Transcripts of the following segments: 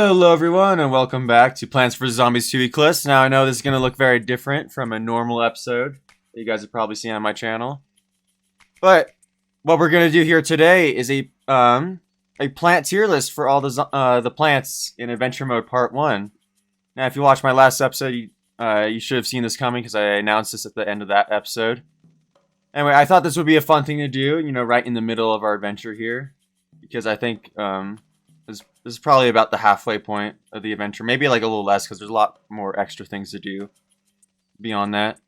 Hello everyone and welcome back to Plants vs Zombies 2 Eclise. Now I know this is going to look very different from a normal episode that you guys have probably seen on my channel. But what we're going to do here today is a plant tier list for all the plants in Adventure Mode Part 1. Now if you watched my last episode, you should have seen this coming because I announced this at the end of that episode. Anyway, I thought this would be a fun thing to do, you know, right in the middle of our adventure here. Because I think this is probably about the halfway point of the adventure. Maybe like a little less because there's a lot more extra things to do beyond that.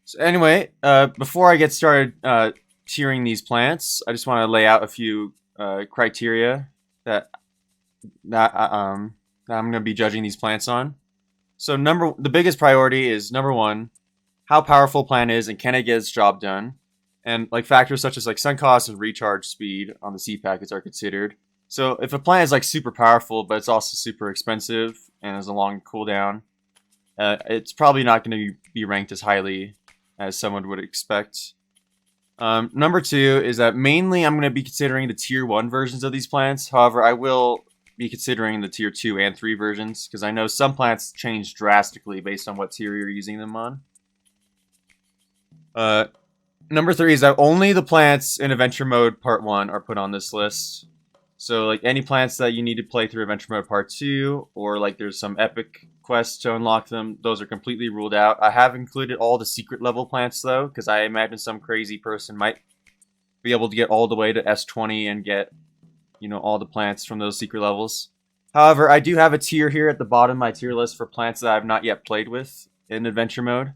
So anyway, before I get started tiering these plants, I just want to lay out a few criteria that I'm going to be judging these plants on. So the biggest priority is number one, how powerful a plant is and can it get its job done. And like factors such as like sun cost and recharge speed on the seed packets are considered. So if a plant is like super powerful, but it's also super expensive and has a long cooldown, it's probably not going to be ranked as highly as someone would expect. Number two is that mainly I'm going to be considering the tier 1 versions of these plants. However, I will be considering the tier 2 and 3 versions because I know some plants change drastically based on what tier you're using them on. Number 3 is that only the plants in Adventure Mode Part 1 are put on this list. So, like, any plants that you need to play through Adventure Mode Part 2, or, like, there's some epic quests to unlock them, those are completely ruled out. I have included all the secret level plants, though, because I imagine some crazy person might be able to get all the way to S20 and get, you know, all the plants from those secret levels. However, I do have a tier here at the bottom of my tier list for plants that I've not yet played with in Adventure Mode.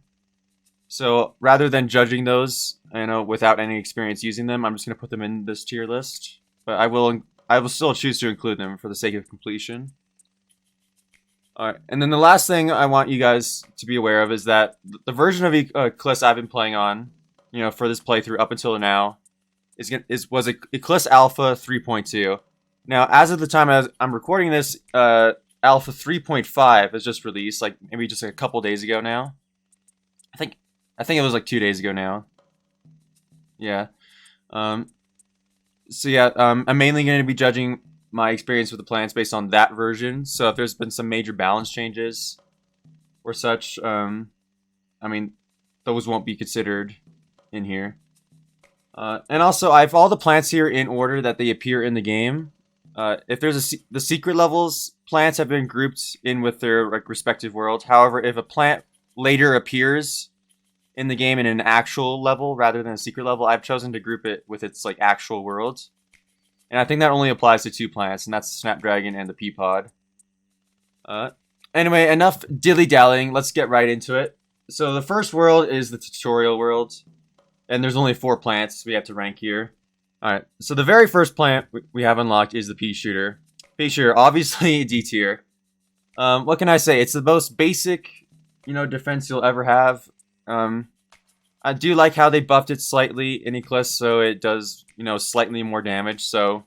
So rather than judging those, you know, without any experience using them, I'm just going to put them in this tier list. But I will still choose to include them for the sake of completion. Alright, and then the last thing I want you guys to be aware of is that the version of Eclise I've been playing on, you know, for this playthrough up until now, was Eclise Alpha 3.2. Now, as of the time I'm recording this, Alpha 3.5 has just released, like maybe just a couple days ago now. I think it was like 2 days ago now. Yeah. So yeah, I'm mainly going to be judging my experience with the plants based on that version. So if there's been some major balance changes or such, I mean, those won't be considered in here. And also, I have all the plants here in order that they appear in the game. If there's the secret levels, plants have been grouped in with their like respective worlds. However, if a plant later appears in the game in an actual level rather than a secret level, I've chosen to group it with its like actual worlds. And I think that only applies to 2 plants, and that's the Snapdragon and the Pea Pod. Anyway, enough dilly-dallying. Let's get right into it. So the first world is the tutorial world, and there's only 4 plants we have to rank here. Alright, so the very first plant we have unlocked is the Pea Shooter. Pea Shooter, obviously D tier. What can I say? It's the most basic, you know, defense you'll ever have. I do like how they buffed it slightly in Eclise, so it does, you know, slightly more damage. So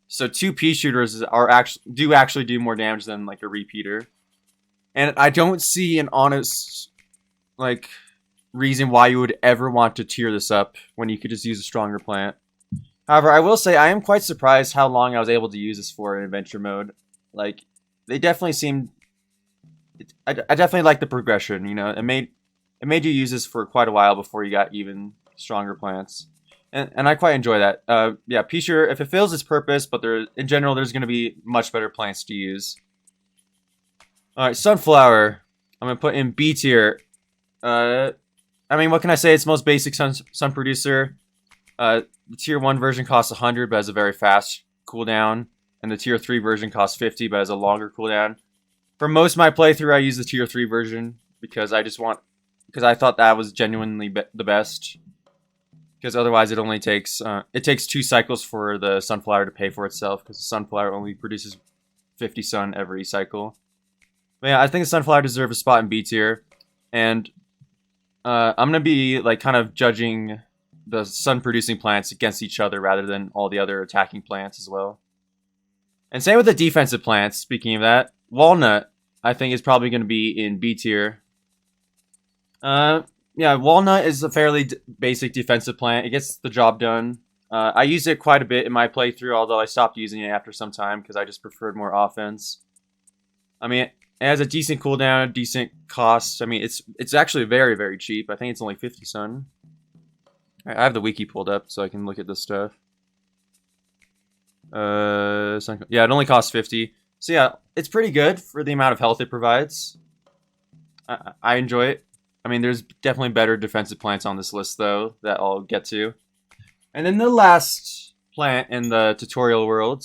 2 Pea Shooters actually do more damage than like a repeater. And I don't see an honest like reason why you would ever want to tier this up when you could just use a stronger plant. However, I will say I am quite surprised how long I was able to use this for in Adventure Mode. Like, they definitely seemed. I definitely like the progression. You know, it made you use this for quite a while before you got even stronger plants. And I quite enjoy that. Yeah, Pea Shooter, if it fills its purpose, but in general, there's going to be much better plants to use. Alright, Sunflower. I'm going to put in B tier. I mean, what can I say? It's most basic sun producer. The tier 1 version costs 100, but has a very fast cooldown. And the tier 3 version costs 50, but has a longer cooldown. For most of my playthrough, I use the tier 3 version because I thought that was genuinely the best. Because otherwise it only takes, it takes 2 cycles for the Sunflower to pay for itself. Because the Sunflower only produces 50 sun every cycle. But yeah, I think the Sunflower deserves a spot in B tier. And I'm going to be like kind of judging the sun producing plants against each other rather than all the other attacking plants as well. And same with the defensive plants, speaking of that. Walnut, I think, is probably going to be in B tier. Yeah, Walnut is a fairly basic defensive plant. It gets the job done. I used it quite a bit in my playthrough, although I stopped using it after some time because I just preferred more offense. I mean, it has a decent cooldown, decent cost. I mean, it's actually very, very cheap. I think it's only 50 sun. I have the wiki pulled up so I can look at this stuff. Yeah, it only costs 50. So yeah, it's pretty good for the amount of health it provides. I enjoy it. I mean, there's definitely better defensive plants on this list though that I'll get to. And then the last plant in the tutorial world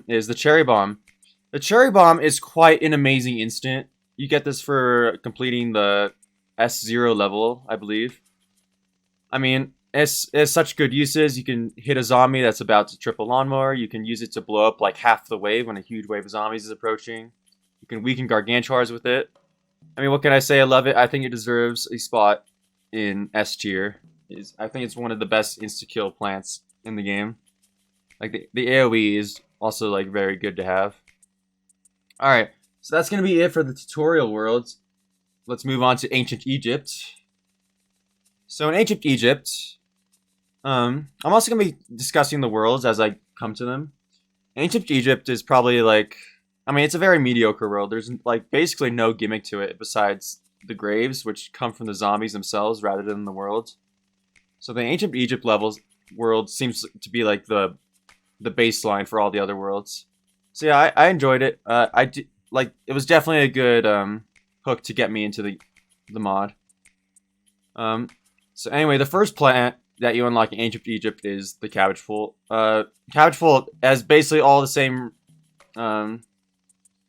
is the cherry bomb. The cherry bomb is quite an amazing instant. You get this for completing the S0 level, I believe. I mean, it's such good uses. You can hit a zombie that's about to trip a lawnmower. You can use it to blow up like half the wave when a huge wave of zombies is approaching. You can weaken gargantuars with it. I mean, what can I say? I love it. I think it deserves a spot in S tier. I think it's one of the best insta-kill plants in the game. Like, the AoE is also, like, very good to have. Alright, so that's going to be it for the tutorial world. Let's move on to Ancient Egypt. So in Ancient Egypt, I'm also going to be discussing the worlds as I come to them. Ancient Egypt is probably, like... I mean, it's a very mediocre world. There's, like, basically no gimmick to it besides the graves, which come from the zombies themselves rather than the world. So the Ancient Egypt world seems to be, like, the baseline for all the other worlds. So yeah, I enjoyed it. It was definitely a good hook to get me into the mod. So anyway, the first plant that you unlock in Ancient Egypt is the Cabbage Pole. Cabbage Pole has basically all the same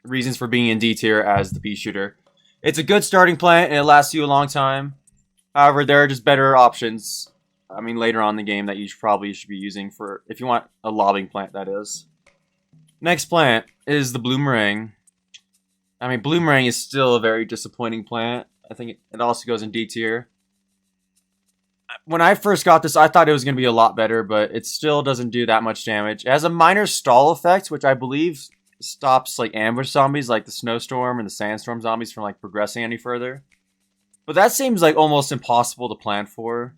reasons for being in D tier as the pea shooter. It's a good starting plant and it lasts you a long time. However, there are just better options. I mean, later on in the game that you probably should be using for if you want a lobbing plant, that is. Next plant is the Bloomerang. I mean, Bloomerang is still a very disappointing plant. I think it also goes in D tier. When I first got this, I thought it was going to be a lot better, but it still doesn't do that much damage. It has a minor stall effect, which I believe stops like ambush zombies like the snowstorm and the sandstorm zombies from like progressing any further. But that seems like almost impossible to plan for,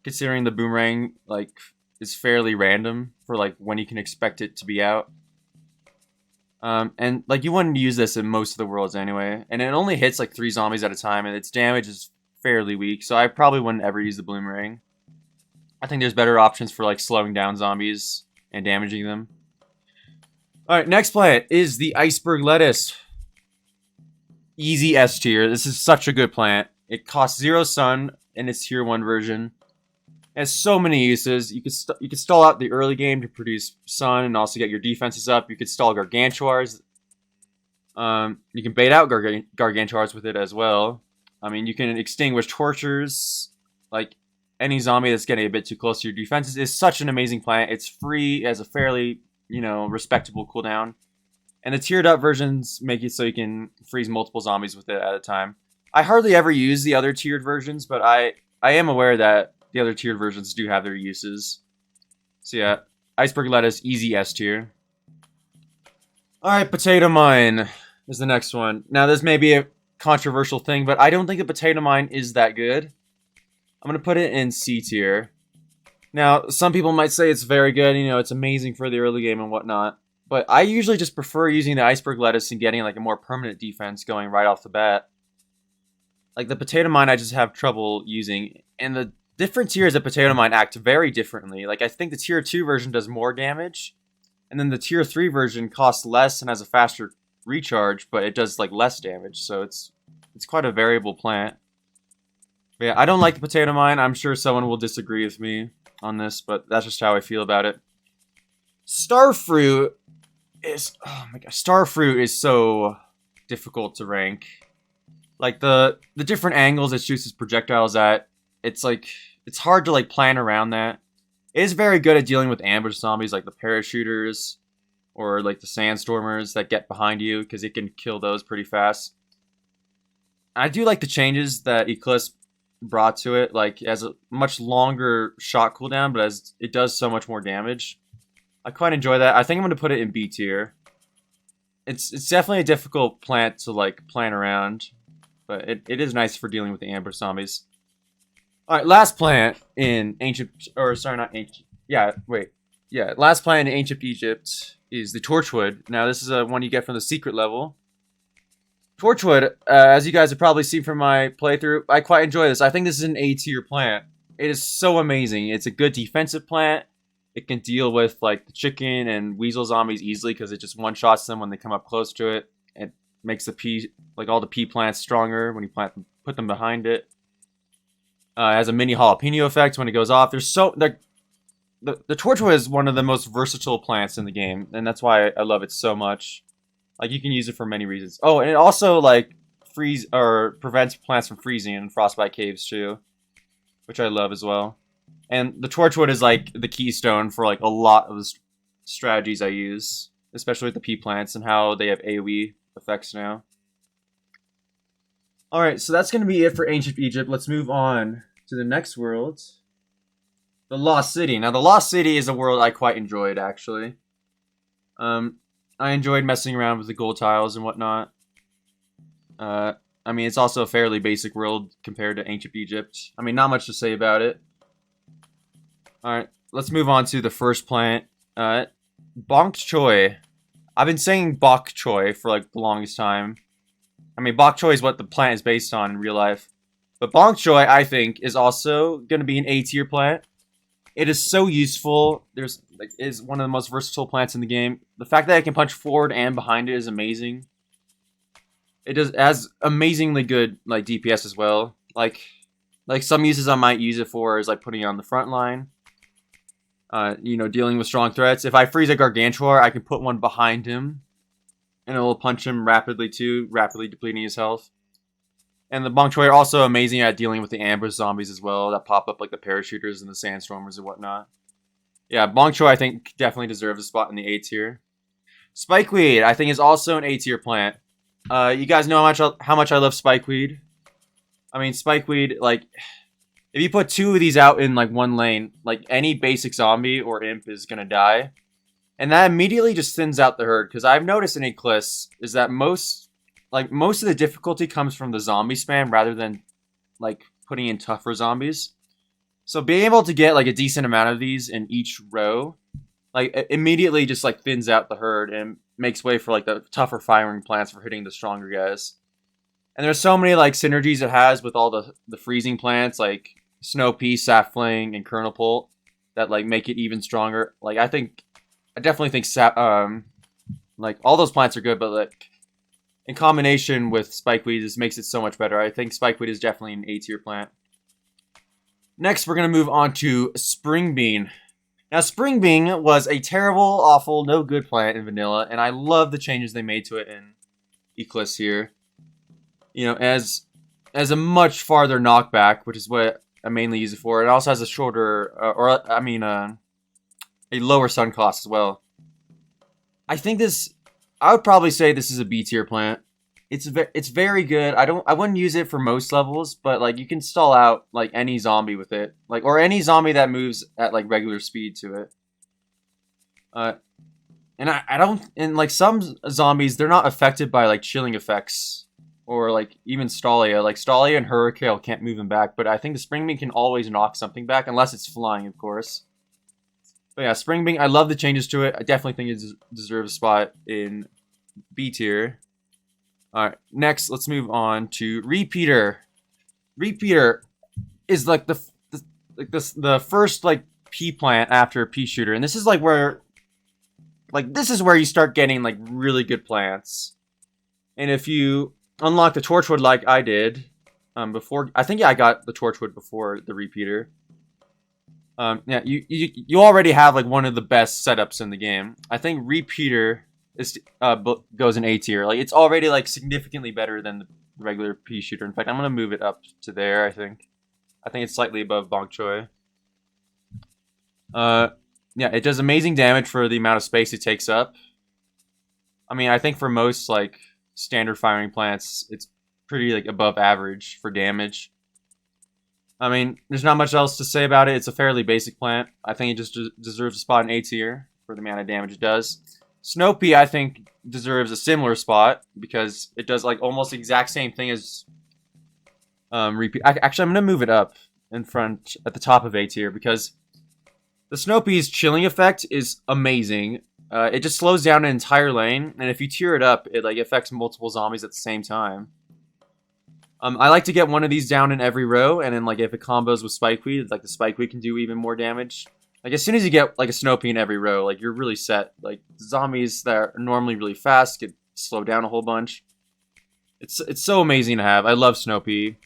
considering the boomerang like is fairly random for like when you can expect it to be out. And like you wouldn't use this in most of the worlds anyway, and it only hits like 3 zombies at a time, and its damage is fairly weak, so I probably wouldn't ever use the boomerang. I think there's better options for like slowing down zombies and damaging them. Alright, next plant is the Iceberg Lettuce. Easy S tier. This is such a good plant. It costs 0 sun in its tier 1 version. It has so many uses. You could stall out the early game to produce sun and also get your defenses up. You could stall gargantuars. You can bait out gargantuars with it as well. I mean, you can extinguish tortures. Like, any zombie that's getting a bit too close to your defenses is such an amazing plant. It's free, it has a fairly, respectable cooldown. And the tiered up versions make it so you can freeze multiple zombies with it at a time. I hardly ever use the other tiered versions, but I am aware that the other tiered versions do have their uses. So yeah, Iceberg Lettuce, easy S tier. Alright, Potato Mine is the next one. Now, this may be a controversial thing, but I don't think a Potato Mine is that good. I'm going to put it in C tier. Now, some people might say it's very good, it's amazing for the early game and whatnot. But I usually just prefer using the Iceberg Lettuce and getting like a more permanent defense going right off the bat. Like the Potato Mine I just have trouble using. And the different tiers of Potato Mine act very differently. Like I think the tier 2 version does more damage. And then the tier 3 version costs less and has a faster recharge, but it does like less damage. So it's quite a variable plant. But yeah, I don't like the Potato Mine. I'm sure someone will disagree with me on this, but that's just how I feel about it. Starfruit is, oh my gosh, Starfruit is so difficult to rank. Like the different angles it shoots its projectiles at, it's hard to like plan around that. It is very good at dealing with ambush zombies like the parachuters or like the sandstormers that get behind you because it can kill those pretty fast. I do like the changes that Eclise brought to it, like it has a much longer shot cooldown, but it does so much more damage. I quite enjoy that. I think I'm going to put it in B tier. It's definitely a difficult plant to like plan around, but it is nice for dealing with the ambush zombies. Alright, last plant in last plant in Ancient Egypt is the Torchwood. Now this is one you get from the secret level. Torchwood, as you guys have probably seen from my playthrough, I quite enjoy this. I think this is an A tier plant. It is so amazing. It's a good defensive plant. It can deal with like the chicken and weasel zombies easily because it just one-shots them when they come up close to it. It makes the pea, like all the pea plants stronger when you put them behind it. It has a mini jalapeno effect when it goes off. There's so the Torchwood is one of the most versatile plants in the game, and that's why I love it so much. Like you can use it for many reasons. Oh, and it also like freeze or prevents plants from freezing in Frostbite Caves too, which I love as well. And the Torchwood is like the keystone for like a lot of the strategies I use, especially with the pea plants and how they have AoE effects now. Alright, so that's going to be it for Ancient Egypt. Let's move on to the next world. The Lost City. Now, the Lost City is a world I quite enjoyed, actually. I enjoyed messing around with the gold tiles and whatnot. I mean, it's also a fairly basic world compared to Ancient Egypt. I mean, not much to say about it. Alright, let's move on to the first plant. Bok choy. I've been saying bok choy for like the longest time. I mean, bok choy is what the plant is based on in real life. But bok choy, I think, is also going to be an A tier plant. It is so useful. Is one of the most versatile plants in the game. The fact that it can punch forward and behind it is amazing. It has amazingly good like DPS as well. Like some uses I might use it for is like putting it on the front line. You know, dealing with strong threats. If I freeze a Gargantuar, I can put one behind him, and it will punch him rapidly too, rapidly depleting his health. And the bok choy are also amazing at dealing with the ambush zombies as well that pop up like the parachuters and the sandstormers and whatnot. Yeah, bok choy I think definitely deserves a spot in the A tier. Spikeweed I think is also an A tier plant. You guys know how much I love spikeweed. I mean, spikeweed, like, if you put two of these out in like one lane, like any basic zombie or imp is gonna die. And that immediately just thins out the herd, because I've noticed in Eclise is that most of the difficulty comes from the zombie spam rather than like putting in tougher zombies. So being able to get like a decent amount of these in each row, like immediately just like thins out the herd and makes way for like the tougher firing plants for hitting the stronger guys. And there's so many like synergies it has with all the freezing plants like Snow Pea, Sapling, and Kernel Pult that like make it even stronger. Like I definitely think like all those plants are good, but like in combination with Spikeweed, this makes it so much better. I think Spikeweed is definitely an A tier plant. Next, we're gonna move on to Spring Bean. Now, Spring Bean was a terrible, awful, no good plant in vanilla, and I love the changes they made to it in Eclise here. You know, as a much farther knockback, which is what I mainly use it for. It also has a shorter, a lower sun cost as well. I would probably say this is a B tier plant. It's very good. I wouldn't use it for most levels, but like you can stall out like any zombie with it, like or any zombie that moves at like regular speed to it. And like some zombies, they're not affected by like chilling effects or like even Stalia. Like Stalia and Hurricane can't move them back, but I think the Spring Bean can always knock something back unless it's flying, of course. But yeah, Spring Bean, I love the changes to it. I definitely think it deserves a spot in B tier. Alright, next, let's move on to Repeater. Repeater is like the first like pea plant after pea shooter, and this is where you start getting like really good plants. And if you unlock the Torchwood like I did before, I think I got the Torchwood before the Repeater. Yeah, you already have like one of the best setups in the game. I think Repeater goes in A tier. Like it's already like significantly better than the regular pea shooter. In fact, I'm gonna move it up to there. I think it's slightly above bok choy. Yeah, it does amazing damage for the amount of space it takes up. I mean, I think for most like standard firing plants, it's pretty like above average for damage. I mean, there's not much else to say about it. It's a fairly basic plant. I think it just deserves a spot in A tier for the amount of damage it does. Snow Pea, I think, deserves a similar spot because it does like almost the exact same thing as Repeat. Actually, I'm gonna move it up in front at the top of A tier because the Snow Pea's chilling effect is amazing. It just slows down an entire lane, and if you tier it up, it like affects multiple zombies at the same time. I like to get one of these down in every row, and then like if it combos with Spikeweed, like the Spikeweed can do even more damage. Like as soon as you get like a Snow Pea in every row, like you're really set. Like zombies that are normally really fast get slowed down a whole bunch. It's so amazing to have. I love Snow Pea.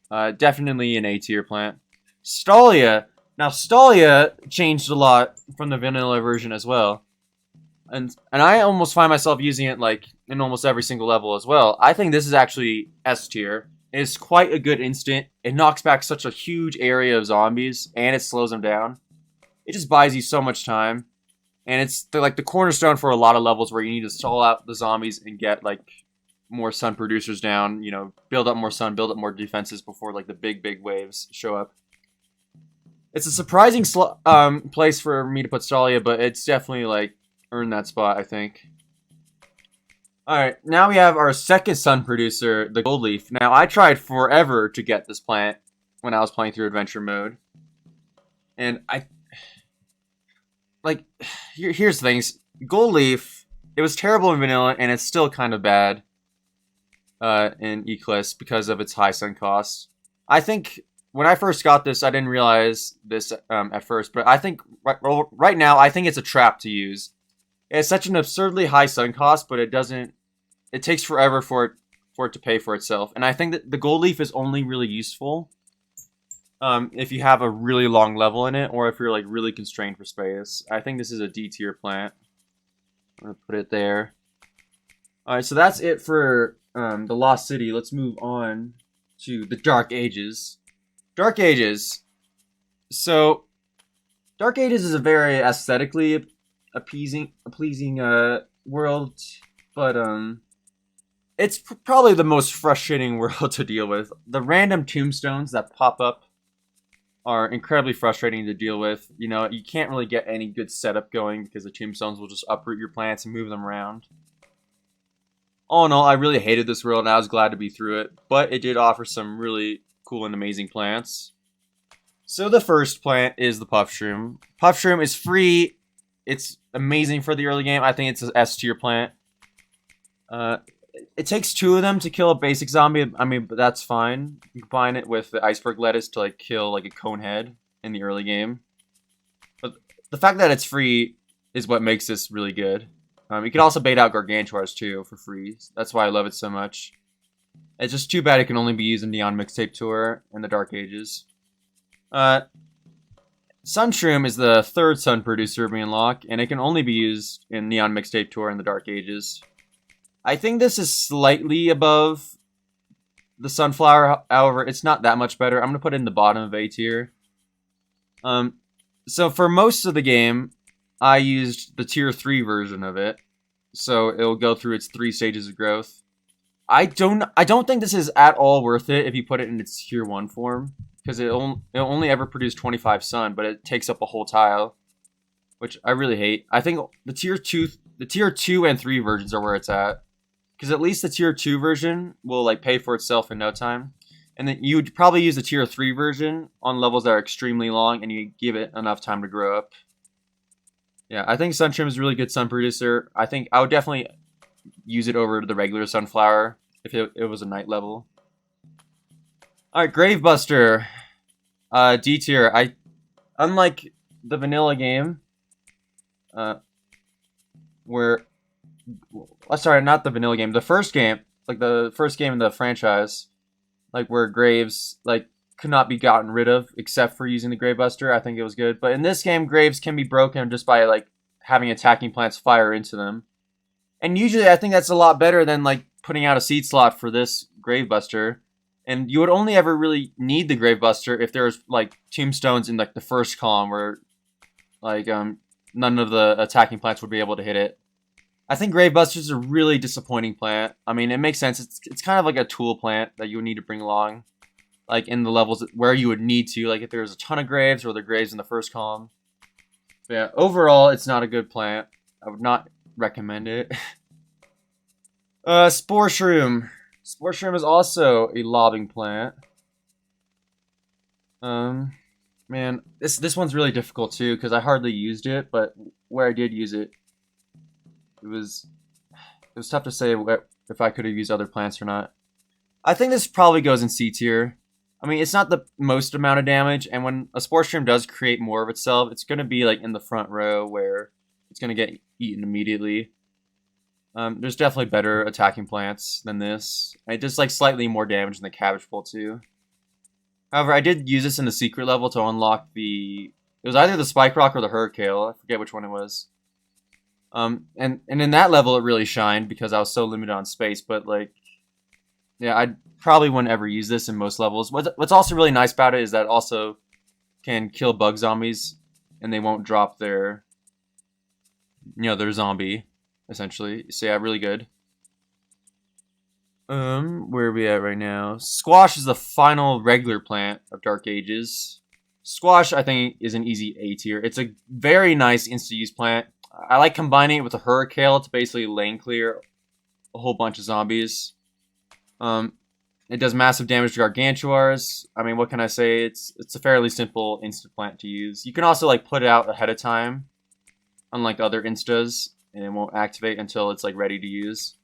Definitely an A tier plant. Stalia. Now Stalia changed a lot from the vanilla version as well. And I almost find myself using it like in almost every single level as well. I think this is actually S tier. It's quite a good instant. It knocks back such a huge area of zombies, and it slows them down. It just buys you so much time, and it's like the cornerstone for a lot of levels where you need to stall out the zombies and get like more sun producers down. You know, build up more sun, build up more defenses before like the big waves show up. It's a surprising place for me to put Stalia, but it's definitely like earned that spot, I think. Alright, now we have our second sun producer, the Gold Leaf. Now, I tried forever to get this plant when I was playing through Adventure Mode. And here's the things. Gold Leaf, it was terrible in Vanilla, and it's still kind of bad in Eclise because of its high sun cost. I think when I first got this, I didn't realize this at first, but I think right now, I think it's a trap to use. It's such an absurdly high sun cost, but it doesn't. It takes forever for it to pay for itself, and I think that the Gold Leaf is only really useful if you have a really long level in it, or if you're like really constrained for space. I think this is a D tier plant. I'm gonna put it there. All right, so that's it for the Lost City. Let's move on to the Dark Ages. Dark Ages. So, Dark Ages is a very aesthetically pleasing world, but it's probably the most frustrating world to deal with. The random tombstones that pop up are incredibly frustrating to deal with. You know, you can't really get any good setup going because the tombstones will just uproot your plants and move them around. All in all, I really hated this world, and I was glad to be through it, but it did offer some really cool and amazing plants. So the first plant is the Puff Shroom. Puff Shroom is free. It's amazing for the early game. I think it's an S tier plant. It takes 2 of them to kill a basic zombie. I mean, but that's fine. You combine it with the iceberg lettuce to like kill like a cone head in the early game. But the fact that it's free is what makes this really good. You can also bait out Gargantuars too for free. That's why I love it so much. It's just too bad it can only be used in Neon Mixtape Tour and the Dark Ages. Sunshroom is the third sun producer we unlock, and it can only be used in Neon Mixtape Tour and the Dark Ages. I think this is slightly above the Sunflower, however, it's not that much better. I'm going to put it in the bottom of A tier. So for most of the game, I used the tier 3 version of it, so it'll go through its 3 stages of growth. I don't think this is at all worth it if you put it in its tier 1 form, because it'll only ever produce 25 sun, but it takes up a whole tile, which I really hate. I think the tier 2 and 3 versions are where it's at, because at least the tier 2 version will like pay for itself in no time, and then you would probably use the tier 3 version on levels that are extremely long, and you give it enough time to grow up. Yeah, I think Sunshroom is a really good sun producer. I think I would definitely use it over the regular Sunflower if it was a night level. Alright, Gravebuster. D tier. Unlike the vanilla game, sorry, not the vanilla game. The first game, like the first game in the franchise, like where Graves like could not be gotten rid of except for using the Gravebuster. I think it was good. But in this game, Graves can be broken just by like having attacking plants fire into them. And usually I think that's a lot better than like putting out a seed slot for this Gravebuster. And you would only ever really need the Gravebuster if there's like tombstones in like the first column where like none of the attacking plants would be able to hit it. I think Gravebuster is a really disappointing plant. I mean, it makes sense. It's kind of like a tool plant that you would need to bring along, like in the levels where you would need to, like if there's a ton of graves or the graves in the first column. But yeah, overall, it's not a good plant. I would not recommend it. Spore Shroom. Spore Shroom is also a lobbing plant. Man, this one's really difficult too because I hardly used it, but where I did use it, it was tough to say if I could have used other plants or not. I think this probably goes in C tier. I mean, it's not the most amount of damage, and when a Spore Stream does create more of itself, it's going to be like in the front row where it's going to get eaten immediately. There's definitely better attacking plants than this. It does like slightly more damage than the Cabbage Pole too. However, I did use this in the secret level to unlock it was either the Spike Rock or the Hurricane. I forget which one it was. And in that level it really shined because I was so limited on space, but like, yeah, I probably wouldn't ever use this in most levels. What's also really nice about it is that it also can kill bug zombies and they won't drop their zombie, essentially. So yeah, really good. Where are we at right now? Squash is the final regular plant of Dark Ages. Squash, I think, is an easy A tier. It's a very nice insta-use plant. I like combining it with a Hurricane to basically lane clear a whole bunch of zombies. It does massive damage to Gargantuars. I mean, what can I say? It's a fairly simple insta plant to use. You can also like put it out ahead of time, unlike other instas, and it won't activate until it's like ready to use.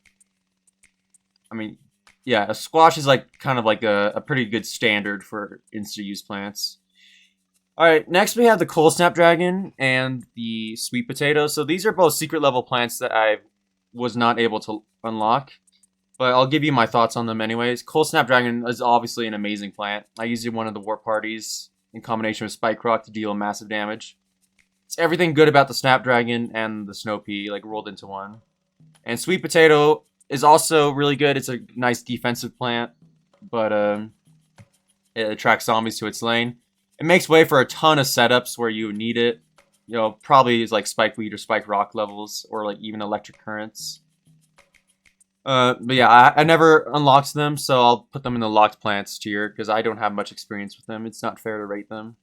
I mean, yeah, a Squash is like kind of like a pretty good standard for insta use plants. Alright, next we have the Coal Snapdragon and the Sweet Potato. So these are both secret level plants that I was not able to unlock, but I'll give you my thoughts on them anyways. Coal Snapdragon is obviously an amazing plant. I used it in one of the war parties in combination with Spike Rock to deal massive damage. It's everything good about the Snapdragon and the Snow Pea, like rolled into one. And Sweet Potato is also really good. It's a nice defensive plant, but it attracts zombies to its lane. It makes way for a ton of setups where you need it. You know, probably is like Spike Weed or Spike Rock levels, or like even Electric Currents. But yeah, I never unlocked them, so I'll put them in the locked plants tier because I don't have much experience with them. It's not fair to rate them.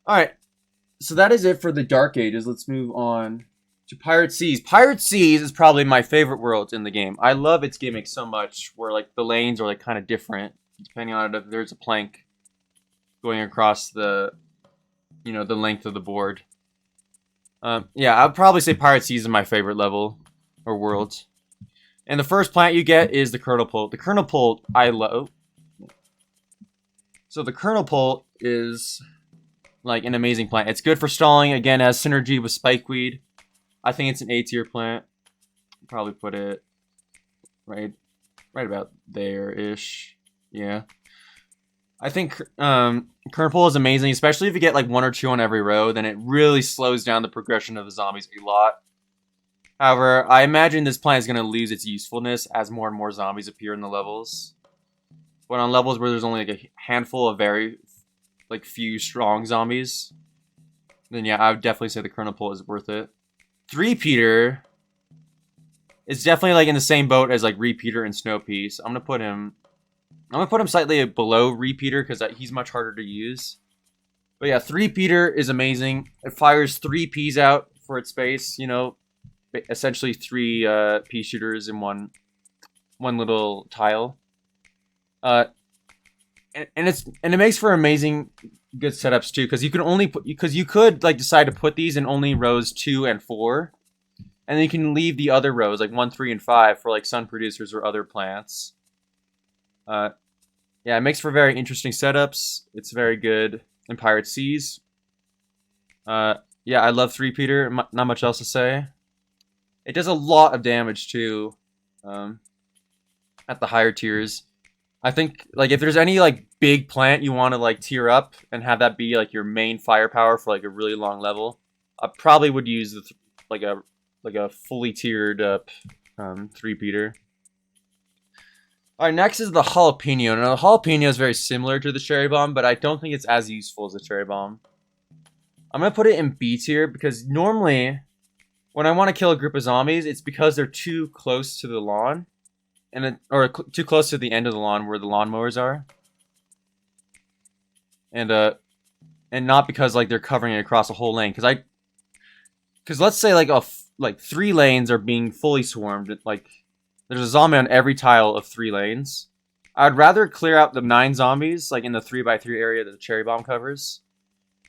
Alright, so that is it for the Dark Ages. Let's move on to Pirate Seas. Pirate Seas is probably my favorite world in the game. I love its gimmick so much, where like the lanes are like kind of different depending on if there's a plank going across the length of the board. Yeah, I'd probably say Pirate Seas is my favorite level or world. And the first plant you get is the Kernel Pole. The Kernel Pole I love. So the Kernel Pole is like an amazing plant. It's good for stalling. Again, has synergy with Spikeweed. I think it's an A tier plant. Probably put it right about there-ish. Yeah. I think Kernel Pole is amazing, especially if you get like 1 or 2 on every row. Then it really slows down the progression of the zombies a lot. However, I imagine this plant is going to lose its usefulness as more and more zombies appear in the levels. But on levels where there's only like a handful of very like few strong zombies, then yeah, I would definitely say the Kernel Pole is worth it. Repeater is definitely like in the same boat as like Repeater and Snow Pea. So I'm gonna put him slightly below Repeater because he's much harder to use. But yeah, Repeater is amazing. It fires 3 Ps out for its base. You know, essentially 3 pea shooters in one little tile. And it makes for amazing good setups too, because you could like decide to put these in only rows 2 and 4, and then you can leave the other rows like 1, 3, and 5 for like sun producers or other plants. Yeah, it makes for very interesting setups. It's very good in Pirate Seas. Yeah, I love Repeater. Not much else to say. It does a lot of damage too. At the higher tiers. I think like if there's any like big plant you want to like tier up and have that be like your main firepower for like a really long level, I probably would use like a fully tiered up Repeater. Alright, next is the Jalapeno. Now the Jalapeno is very similar to the Cherry Bomb, but I don't think it's as useful as the Cherry Bomb. I'm gonna put it in B tier because normally when I want to kill a group of zombies, it's because they're too close to the lawn. Or too close to the end of the lawn where the lawnmowers are, and not because like they're covering it across a whole lane. Because let's say like 3 lanes are being fully swarmed. Like there's a zombie on every tile of 3 lanes. I'd rather clear out the 9 zombies like in the 3x3 area that the Cherry Bomb covers,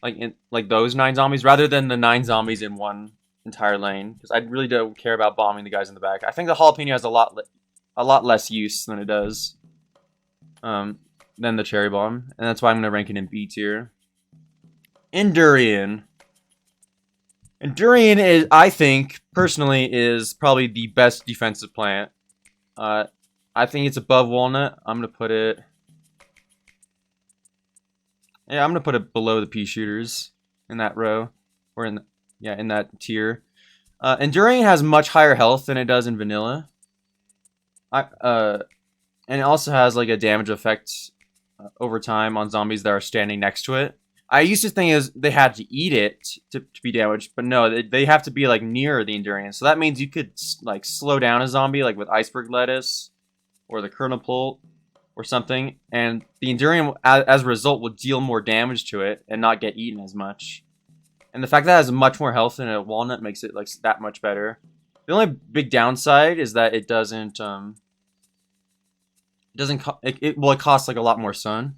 like those 9 zombies, rather than the 9 zombies in one entire lane because I really don't care about bombing the guys in the back. I think the jalapeno has a lot less use than it does than the cherry bomb, and that's why I'm gonna rank it in B tier. Endurian. Endurian is, I think, personally, is probably the best defensive plant. I think it's above Walnut. I'm gonna put it. Yeah, I'm gonna put it below the pea shooters in that row, or in in that tier. Endurian has much higher health than it does in vanilla. And it also has like a damage effect over time on zombies that are standing next to it. I used to think they had to eat it to be damaged, but no, they have to be like near the Endurian. So that means you could like slow down a zombie like with iceberg lettuce or the kernel pult or something, and the Endurian as a result will deal more damage to it and not get eaten as much. And the fact that it has much more health than a walnut makes it like that much better. The only big downside is that it doesn't it costs like a lot more sun.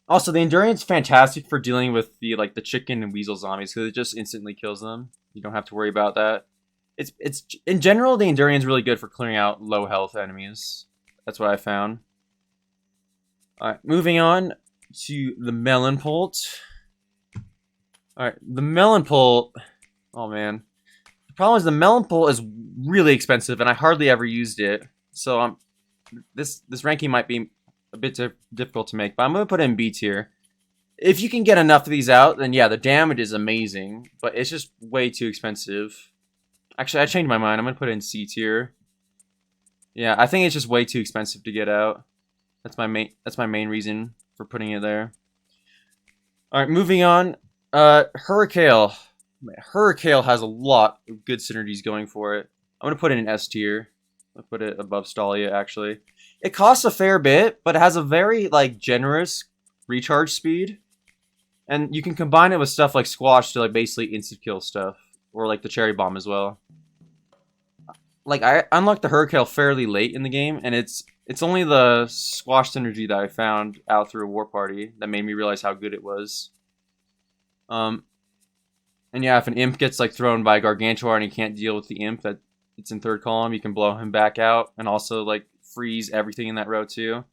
Also, the Endurian's fantastic for dealing with the chicken and weasel zombies because it just instantly kills them. You don't have to worry about that. It's in general, the Endurian's really good for clearing out low health enemies. That's what I found. Alright, moving on to the melon pult. Alright, the melon pult. Oh man. The problem is the melon pult is really expensive and I hardly ever used it. So this ranking might be a bit difficult to make, but I'm going to put it in B tier. If you can get enough of these out, then yeah, the damage is amazing, but it's just way too expensive. Actually, I changed my mind. I'm going to put it in C tier. Yeah, I think it's just way too expensive to get out. That's my main reason for putting it there. Alright, moving on. Hurricane. Hurricane has a lot of good synergies going for it. I'm going to put it in S tier. I'll put it above Stalia, actually. It costs a fair bit, but it has a very, generous recharge speed. And you can combine it with stuff like Squash to, basically insta-kill stuff. Or, the Cherry Bomb as well. I unlocked the Hurricane fairly late in the game, and it's only the Squash synergy that I found out through a war party that made me realize how good it was. And yeah, if an imp gets, thrown by a Gargantuar and he can't deal with the imp it's in third column, you can blow him back out, and also, freeze everything in that row, too.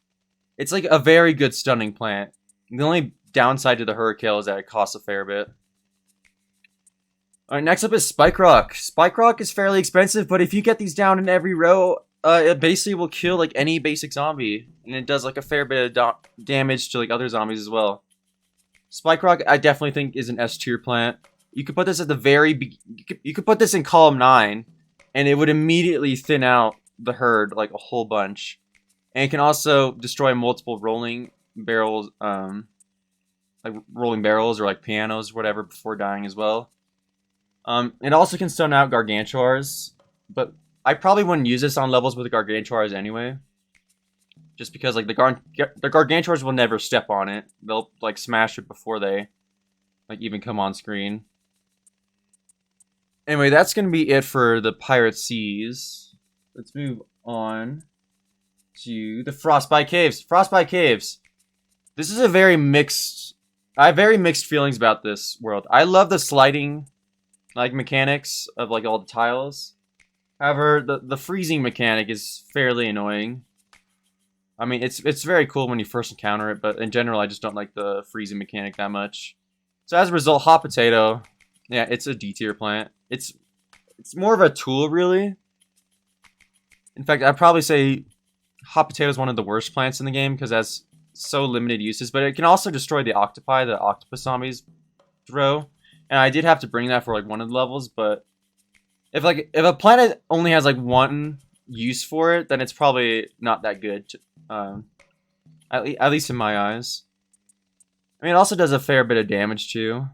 It's, a very good stunning plant. The only downside to the Hurricane is that it costs a fair bit. Alright, next up is Spike Rock. Spike Rock is fairly expensive, but if you get these down in every row, it basically will kill, any basic zombie. And it does, a fair bit of damage to, other zombies as well. Spike Rock, I definitely think, is an S tier plant. You could put this at the you could put this in column 9, and it would immediately thin out the herd a whole bunch. And it can also destroy multiple rolling barrels, rolling barrels or pianos or whatever before dying as well. It also can stun out Gargantuars, but I probably wouldn't use this on levels with the Gargantuars anyway. Just because the Gargantuars will never step on it. They'll smash it before they even come on screen. Anyway, that's going to be it for the Pirate Seas. Let's move on to the Frostbite Caves. Frostbite Caves. This is a very mixed... I have very mixed feelings about this world. I love the sliding mechanics of all the tiles. However, the freezing mechanic is fairly annoying. I mean, it's very cool when you first encounter it, but in general, I just don't like the freezing mechanic that much. So as a result, Hot Potato, yeah, it's a D tier plant. It's more of a tool, really. In fact, I'd probably say Hot Potato is one of the worst plants in the game because it has so limited uses, but it can also destroy the octopi that octopus zombies throw. And I did have to bring that for one of the levels, but if a planet only has one use for it, then it's probably not that good. At least in my eyes. I mean, it also does a fair bit of damage too.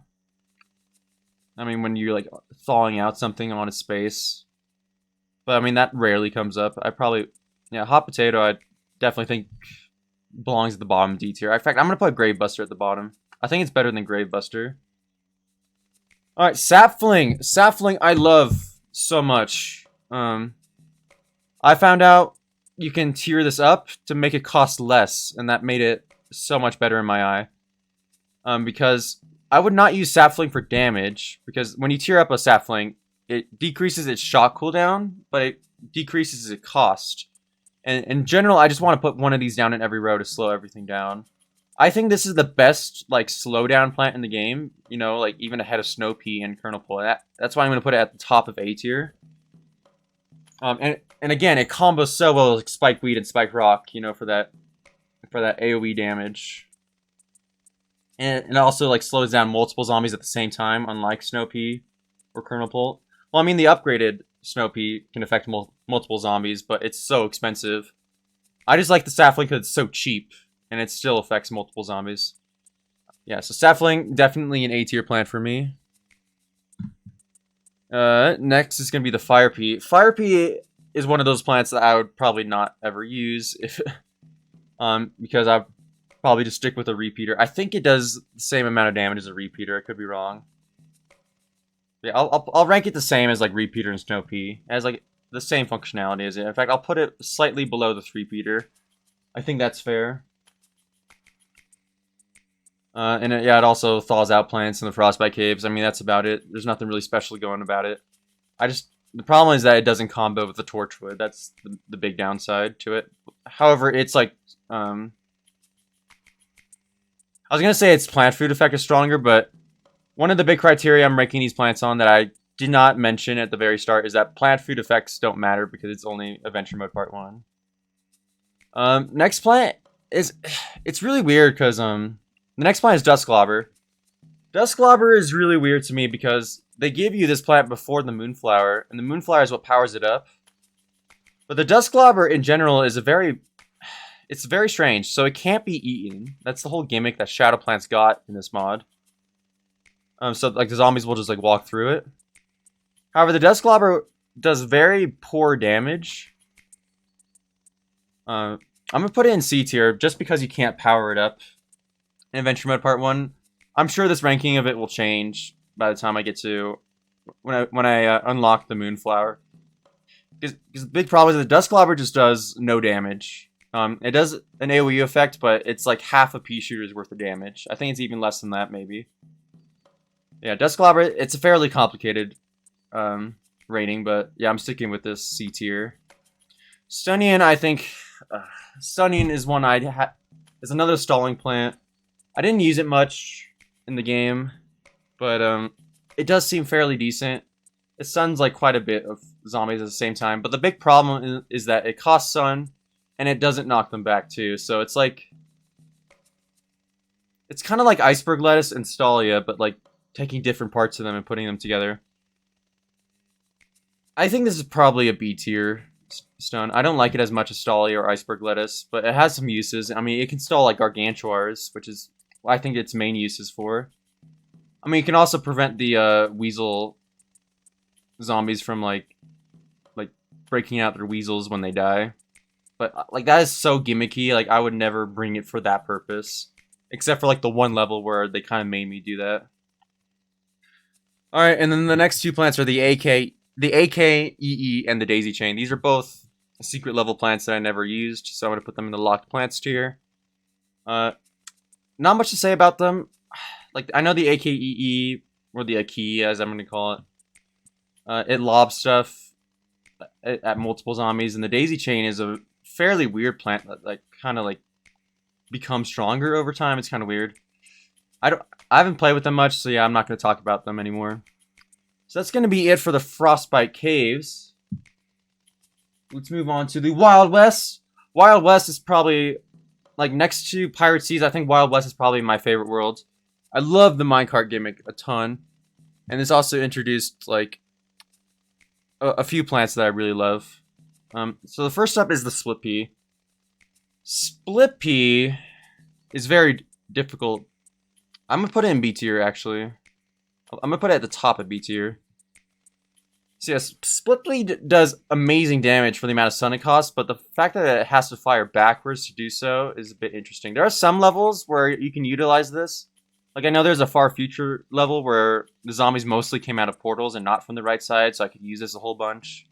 I mean, when you're thawing out something on its space. But I mean, that rarely comes up. Hot Potato, I definitely think belongs at the bottom D tier. In fact, I'm gonna put Gravebuster at the bottom. I think it's better than Gravebuster. Alright, Sapling. Sapling I love so much. I found out you can tier this up to make it cost less, and that made it so much better in my eye. Because I would not use Sapling for damage, because when you tier up a Sapling, it decreases its shock cooldown, but it decreases its cost. And in general, I just want to put one of these down in every row to slow everything down. I think this is the best like slowdown plant in the game. You know, like even ahead of Snow Pea and Kernel Pole. That's why I'm going to put it at the top of A tier. And again, it combos so well with Spike Weed and Spike Rock. You know, for that AOE damage. And it also like slows down multiple zombies at the same time, unlike Snow Pea or Kernel Pole. Well, I mean the upgraded Snow Pea can affect multiple zombies, but it's so expensive. I just like the Sapling because it's so cheap, and it still affects multiple zombies. Yeah, so Sapling, definitely an A tier plant for me. Next is going to be the Fire Pea. Fire Pea is one of those plants that I would probably not ever use if, because I'd probably just stick with a repeater. I think it does the same amount of damage as a repeater. I could be wrong. Yeah, I'll rank it the same as like repeater and Snow Pea. It has like the same functionality as it. In fact, I'll put it slightly below the repeater. I think that's fair. And yeah, it also thaws out plants in the Frostbite Caves. I mean, that's about it. There's nothing really special going about it. The problem is that it doesn't combo with the Torchwood. That's the big downside to it. However, it's like, I was gonna say its plant food effect is stronger, but one of the big criteria I'm ranking these plants on that I did not mention at the very start is that plant food effects don't matter because it's only Adventure Mode Part 1. Next plant is, it's really weird because the next plant is Dustglobber. Dustglobber is really weird to me because they give you this plant before the Moonflower, and the Moonflower is what powers it up. But the Dustglobber in general is it's very strange, so it can't be eaten. That's the whole gimmick that Shadow Plants got in this mod. So like the zombies will just like walk through it. However, the Dustglobber does very poor damage. I'm gonna put it in C tier just because you can't power it up in Adventure Mode Part 1. I'm sure this ranking of it will change by the time I get to when I unlock the Moonflower. Because the big problem is the Dustglobber just does no damage. It does an AoE effect, but it's like half a pea shooter's worth of damage. I think it's even less than that, maybe. Yeah, Dustglobber, it's a fairly complicated rating, but yeah, I'm sticking with this C tier. Stunnion, I think, Stunnion is one is another stalling plant. I didn't use it much in the game, but it does seem fairly decent. It stuns like quite a bit of zombies at the same time, but the big problem is that it costs stun, and it doesn't knock them back too. So it's like, it's kind of like Iceberg Lettuce and Stalia, but like taking different parts of them and putting them together. I think this is probably a B tier stun. I don't like it as much as Stalia or Iceberg Lettuce, but it has some uses. I mean, it can stall like Gargantuars, which is what I think its main uses for. I mean, it can also prevent the weasel zombies from like breaking out their weasels when they die. But like that is so gimmicky. Like I would never bring it for that purpose, except for like the one level where they kind of made me do that. All right, and then the next two plants are the AKEE, and the Daisy Chain. These are both secret level plants that I never used, so I'm going to put them in the locked plants tier. Not much to say about them. Like, I know the AKEE, or the Eclise, as I'm going to call it. It lobs stuff at multiple zombies, and the Daisy Chain is a fairly weird plant that like kind of like becomes stronger over time. It's kind of weird. I haven't played with them much, so yeah, I'm not going to talk about them anymore. So that's going to be it for the Frostbite Caves. Let's move on to the Wild West. Wild West is probably, like, next to Pirate Seas, I think Wild West is probably my favorite world. I love the minecart gimmick a ton. And this also introduced, like, a few plants that I really love. So the first up is the Split Pea. Split Pea is very difficult. I'm going to put it in B tier, actually. I'm going to put it at the top of B tier. So yes, Split Pea does amazing damage for the amount of stun it costs, but the fact that it has to fire backwards to do so is a bit interesting. There are some levels where you can utilize this. Like, I know there's a Far Future level where the zombies mostly came out of portals and not from the right side, so I could use this a whole bunch.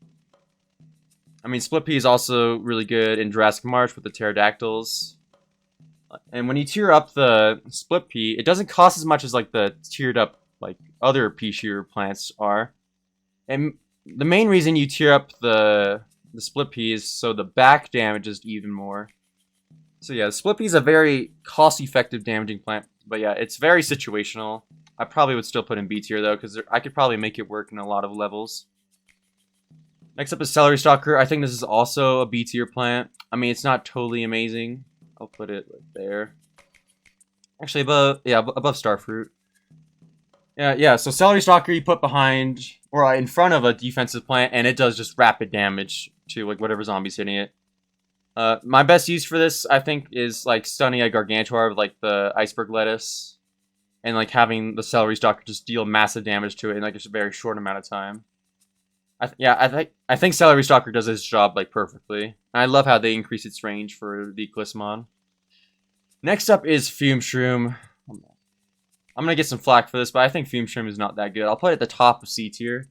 I mean, Split Pea is also really good in Jurassic Marsh with the pterodactyls. And when you tier up the Split Pea, it doesn't cost as much as like the tiered up like other pea shooter plants are. And the main reason you tier up the split pea is so the back damage is even more. So yeah, the split pea is a very cost-effective damaging plant. But yeah, it's very situational. I probably would still put in B tier though, because I could probably make it work in a lot of levels. Next up is Celery Stalker. I think this is also a B tier plant. I mean, it's not totally amazing. I'll put it right there. Actually, above Starfruit. Yeah. So Celery Stalker you put behind or in front of a defensive plant, and it does just rapid damage to like whatever zombie's hitting it. My best use for this, I think, is like stunning a Gargantuar with like the Iceberg Lettuce, and like having the Celery Stalker just deal massive damage to it in like a very short amount of time. I think Celery Stalker does its job like perfectly. And I love how they increase its range for the Eclise mod. Next up is Fume Shroom. I'm gonna get some flack for this, but I think Fume Shroom is not that good. I'll put it at the top of C tier.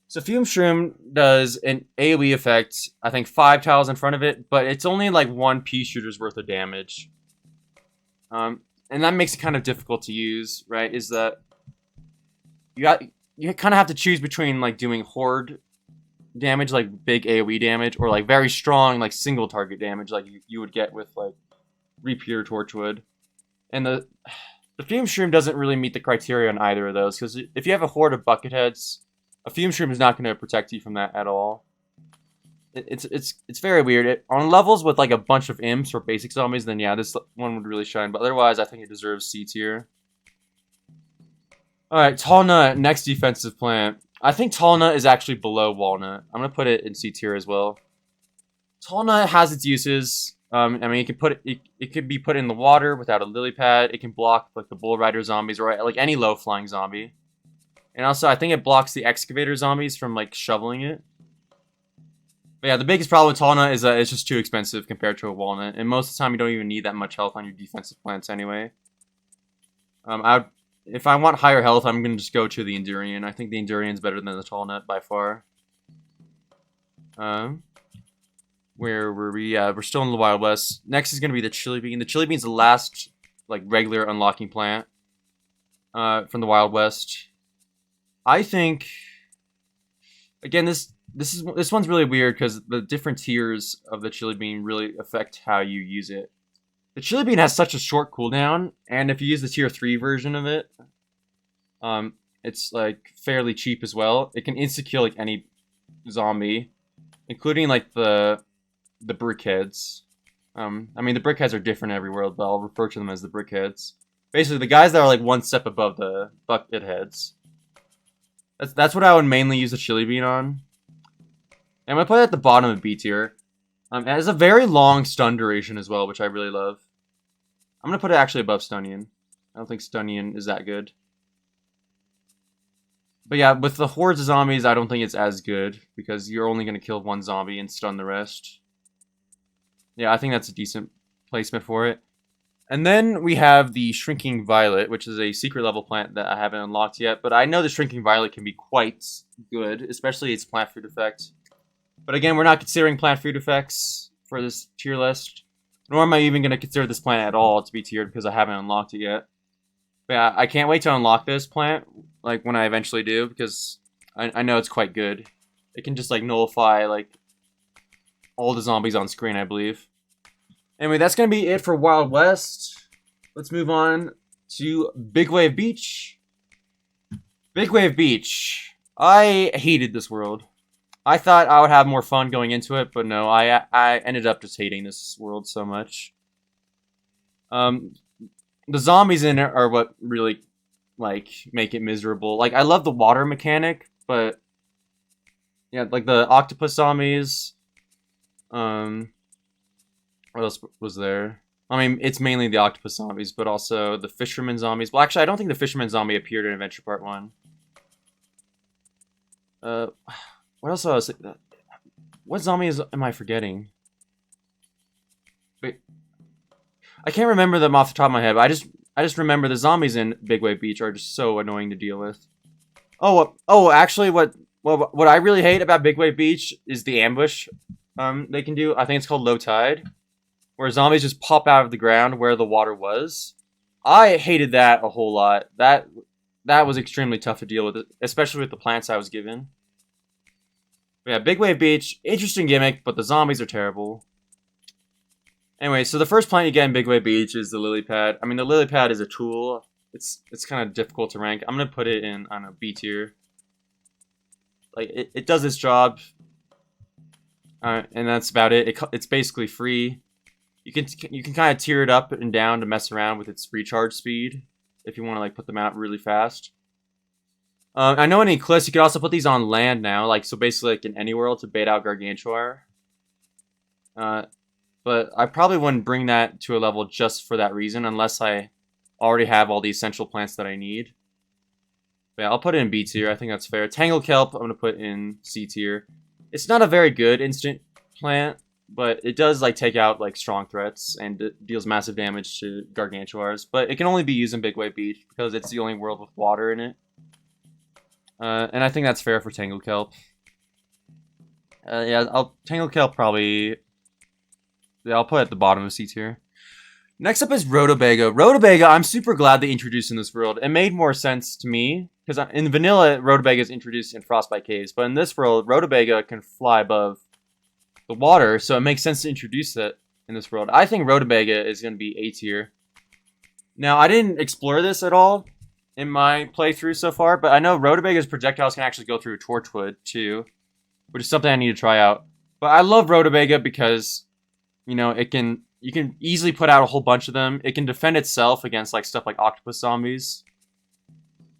So Fume Shroom does an AoE effect, I think 5 tiles in front of it, but it's only like 1 pea shooter's worth of damage. And that makes it kind of difficult to use, right? Is that you kind of have to choose between like doing horde damage, like big AoE damage, or like very strong like single target damage, like you would get with like Repeater Torchwood. And the Fume Shroom doesn't really meet the criteria on either of those, because if you have a horde of Bucketheads, a Fume Shroom is not going to protect you from that at all. It's very weird. On levels with like a bunch of imps or basic zombies, then yeah, this one would really shine. But otherwise, I think it deserves C tier. Alright, Tall Nut, next defensive plant. I think Tall Nut is actually below Walnut. I'm going to put it in C tier as well. Tall Nut has its uses. I mean, it could be put in the water without a lily pad. It can block like the Bull Rider zombies or like any low flying zombie. And also, I think it blocks the excavator zombies from like shoveling it. But yeah, the biggest problem with Tall Nut is that it's just too expensive compared to a Walnut, and most of the time you don't even need that much health on your defensive plants anyway. If I want higher health, I'm gonna just go to the Endurian. I think the Endurian's better than the Tall Nut by far. Where were we? Yeah, we're still in the Wild West. Next is gonna be the Chili Bean. The Chili Bean's the last like regular unlocking plant from the Wild West. I think again this one's really weird because the different tiers of the Chili Bean really affect how you use it. The Chili Bean has such a short cooldown, and if you use the tier 3 version of it, it's like fairly cheap as well. It can insta-kill like any zombie, including like the brickheads. I mean the brickheads are different every world, but I'll refer to them as the brickheads. Basically, the guys that are like one step above the bucket heads. That's what I would mainly use the Chili Bean on. I'm gonna put it at the bottom of B tier. It has a very long stun duration as well, which I really love. I'm gonna put it actually above Stunnion. I don't think Stunnion is that good. But yeah, with the hordes of zombies, I don't think it's as good, because you're only gonna kill one zombie and stun the rest. Yeah, I think that's a decent placement for it. And then we have the Shrinking Violet, which is a secret level plant that I haven't unlocked yet. But I know the Shrinking Violet can be quite good, especially its plant food effect. But again, we're not considering plant food effects for this tier list. Nor am I even going to consider this plant at all to be tiered because I haven't unlocked it yet. But yeah, I can't wait to unlock this plant, like when I eventually do, because I know it's quite good. It can just like nullify like all the zombies on screen, I believe. Anyway, that's going to be it for Wild West. Let's move on to Big Wave Beach. Big Wave Beach. I hated this world. I thought I would have more fun going into it, but no, I ended up just hating this world so much. The zombies in it are what really like make it miserable. Like, I love the water mechanic, but yeah, like the octopus zombies. What else was there? I mean, it's mainly the octopus zombies, but also the fisherman zombies. Well, actually, I don't think the fisherman zombie appeared in Adventure Part 1. What else was it? What zombies am I forgetting? Wait. I can't remember them off the top of my head, but I just remember the zombies in Big Wave Beach are just so annoying to deal with. Oh, actually, what I really hate about Big Wave Beach is the ambush they can do. I think it's called Low Tide, where zombies just pop out of the ground where the water was. I hated that a whole lot. That that was extremely tough to deal with, especially with the plants I was given. But yeah, Big Wave Beach, interesting gimmick, but the zombies are terrible. Anyway, so the first plant you get in Big Wave Beach is the lily pad. I mean, the lily pad is a tool. It's kind of difficult to rank. I'm gonna put it in on a B tier. Like it does its job, and that's about it. It's basically free. You can kind of tier it up and down to mess around with its recharge speed if you want to like put them out really fast. I know in Eclise you could also put these on land now, like so basically like in any world to bait out Gargantuar. But I probably wouldn't bring that to a level just for that reason unless I already have all the essential plants that I need. But yeah, I'll put it in B tier. I think that's fair. Tangle Kelp, I'm going to put in C tier. It's not a very good instant plant, but it does like take out like strong threats and it deals massive damage to Gargantuars. But it can only be used in Big Wave Beach because it's the only world with water in it. And I think that's fair for Tangle Kelp. Yeah, Tangle Kelp probably... Yeah, I'll put it at the bottom of C tier. Next up is Rhodobaga. Rhodobaga, I'm super glad they introduced in this world. It made more sense to me, because in vanilla, Rhodobaga is introduced in Frostbite Caves, but in this world, Rhodobaga can fly above the water, so it makes sense to introduce it in this world. I think Rhodobaga is going to be A tier. Now, I didn't explore this at all in my playthrough so far, but I know Rhodobaga's projectiles can actually go through Torchwood, too, which is something I need to try out. But I love Rhodobaga because... You know, you can easily put out a whole bunch of them. It can defend itself against like stuff like octopus zombies.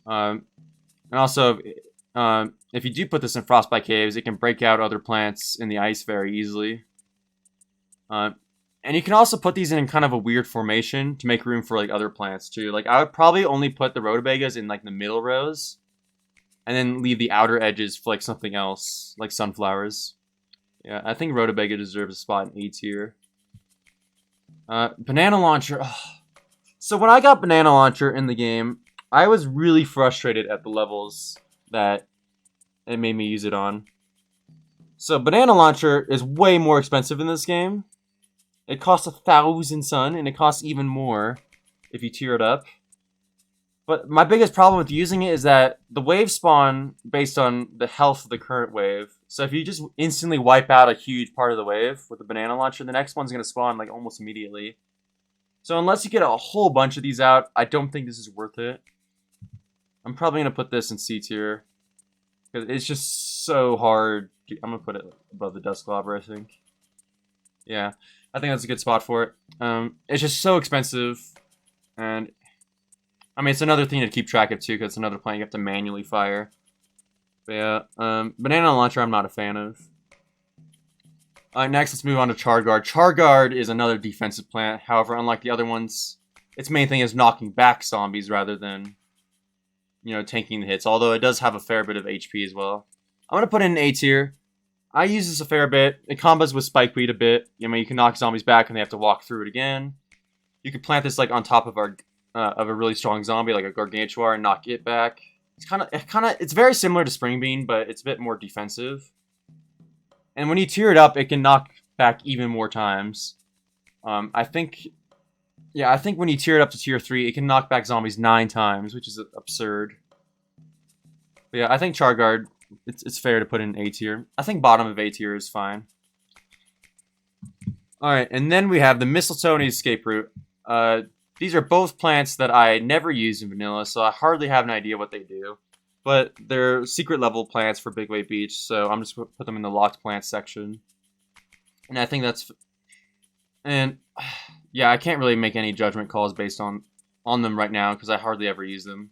And also, if you do put this in Frostbite Caves, it can break out other plants in the ice very easily. And you can also put these in kind of a weird formation to make room for like other plants too. Like I would probably only put the Rhodobagas in like the middle rows, and then leave the outer edges for like something else, like sunflowers. Yeah, I think Rhodobaga deserves a spot in A tier. Banana Launcher. Ugh. So when I got Banana Launcher in the game, I was really frustrated at the levels that it made me use it on. So Banana Launcher is way more expensive in this game. It costs 1,000 sun, and it costs even more if you tier it up. But my biggest problem with using it is that the waves spawn based on the health of the current wave. So if you just instantly wipe out a huge part of the wave with the Banana Launcher, the next one's going to spawn like almost immediately. So unless you get a whole bunch of these out, I don't think this is worth it. I'm probably going to put this in C tier. Because it's just so hard. I'm going to put it above the Dust Globber, I think. Yeah, I think that's a good spot for it. It's just so expensive. And... I mean, it's another thing to keep track of, too, because it's another plant you have to manually fire. But yeah, Banana Launcher I'm not a fan of. Alright, next let's move on to Charguard. Charguard is another defensive plant. However, unlike the other ones, its main thing is knocking back zombies rather than, you know, tanking the hits. Although it does have a fair bit of HP as well. I'm going to put it in A tier. I use this a fair bit. It combos with Spikeweed a bit. You know, you can knock zombies back and they have to walk through it again. You could plant this like on top of a really strong zombie like a Gargantuar and knock it back. It's very similar to Spring Bean, but it's a bit more defensive. And when you tier it up, it can knock back even more times. I think when you tier it up to tier 3, it can knock back zombies 9 times, which is absurd. But yeah, I think Charguard, it's fair to put in A tier. I think bottom of A tier is fine. Alright, and then we have the Mistletoe and the Escape Route. These are both plants that I never use in vanilla, so I hardly have an idea what they do. But they're secret level plants for Big Wave Beach, so I'm just going to put them in the locked plants section. And I think that's... And, yeah, I can't really make any judgment calls based on them right now, because I hardly ever use them.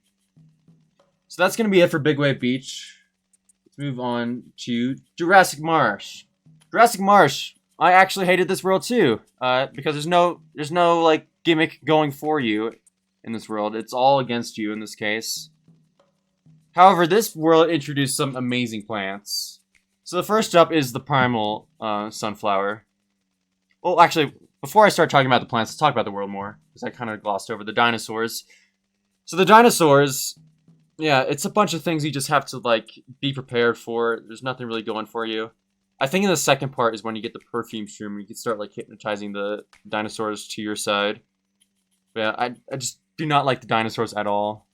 So that's going to be it for Big Wave Beach. Let's move on to Jurassic Marsh. Jurassic Marsh, I actually hated this world too, because there's no like, gimmick going for you in this world. It's all against you in this case. However, this world introduced some amazing plants. So the first up is the primal sunflower. Well, actually, before I start talking about the plants, let's talk about the world more, because I kind of glossed over the dinosaurs. So the dinosaurs, yeah, it's a bunch of things you just have to like be prepared for. There's nothing really going for you. I think in the second part is when you get the perfume shroom, you can start like hypnotizing the dinosaurs to your side. But yeah, I just do not like the dinosaurs at all.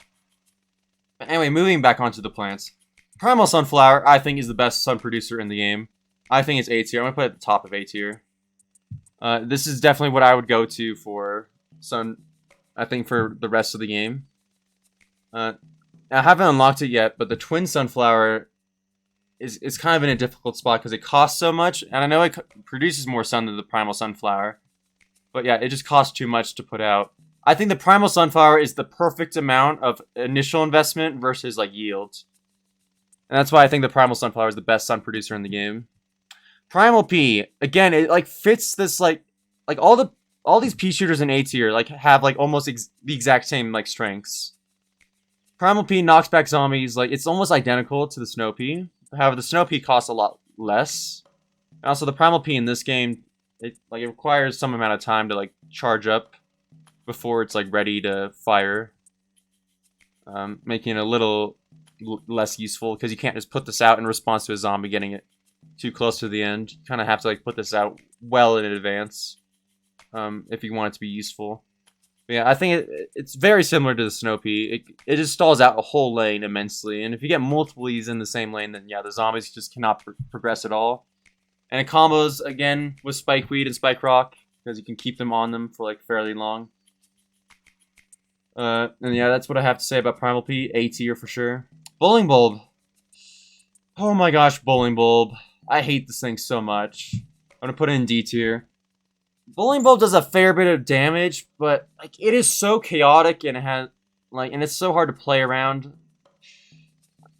But anyway, moving back onto the plants. Primal Sunflower, I think, is the best sun producer in the game. I think it's A tier. I'm going to put it at the top of A tier. This is definitely what I would go to for sun, I think, for the rest of the game. I haven't unlocked it yet, but the Twin Sunflower is kind of in a difficult spot because it costs so much. And I know it produces more sun than the Primal Sunflower. But yeah, it just costs too much to put out. I think the Primal Sunflower is the perfect amount of initial investment versus like yield. And that's why I think the Primal Sunflower is the best sun producer in the game. Primal P, again, it like fits this like all these P shooters in A tier like have like almost the exact same like strengths. Primal P knocks back zombies, like it's almost identical to the Snow P. However, the Snow P costs a lot less. And also the Primal P in this game, it requires some amount of time to like charge up before it's like ready to fire, making it a little less useful because you can't just put this out in response to a zombie getting it too close to the end. You kind of have to like put this out well in advance if you want it to be useful. But yeah, I think it's very similar to the Snow Pea. It just stalls out a whole lane immensely, and if you get multiple of these in the same lane, then yeah, the zombies just cannot progress at all. And it combos again with Spikeweed and Spike Rock because you can keep them on them for like fairly long. And yeah, that's what I have to say about Primal P. A tier for sure. Bowling Bulb. Oh my gosh, Bowling Bulb. I hate this thing so much. I'm gonna put it in D tier. Bowling Bulb does a fair bit of damage, but like it is so chaotic and it has and it's so hard to play around.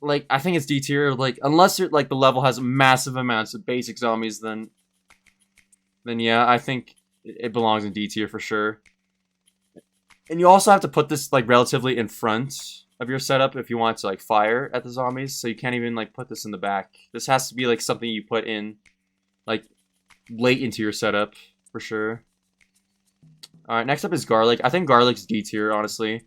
Like I think it's D tier. Like unless the level has massive amounts of basic zombies, then yeah, I think it belongs in D tier for sure. And you also have to put this like relatively in front of your setup if you want to like fire at the zombies, so you can't even like put this in the back. This has to be like something you put in like late into your setup for sure. Alright, next up is Garlic. I think Garlic's D tier, honestly.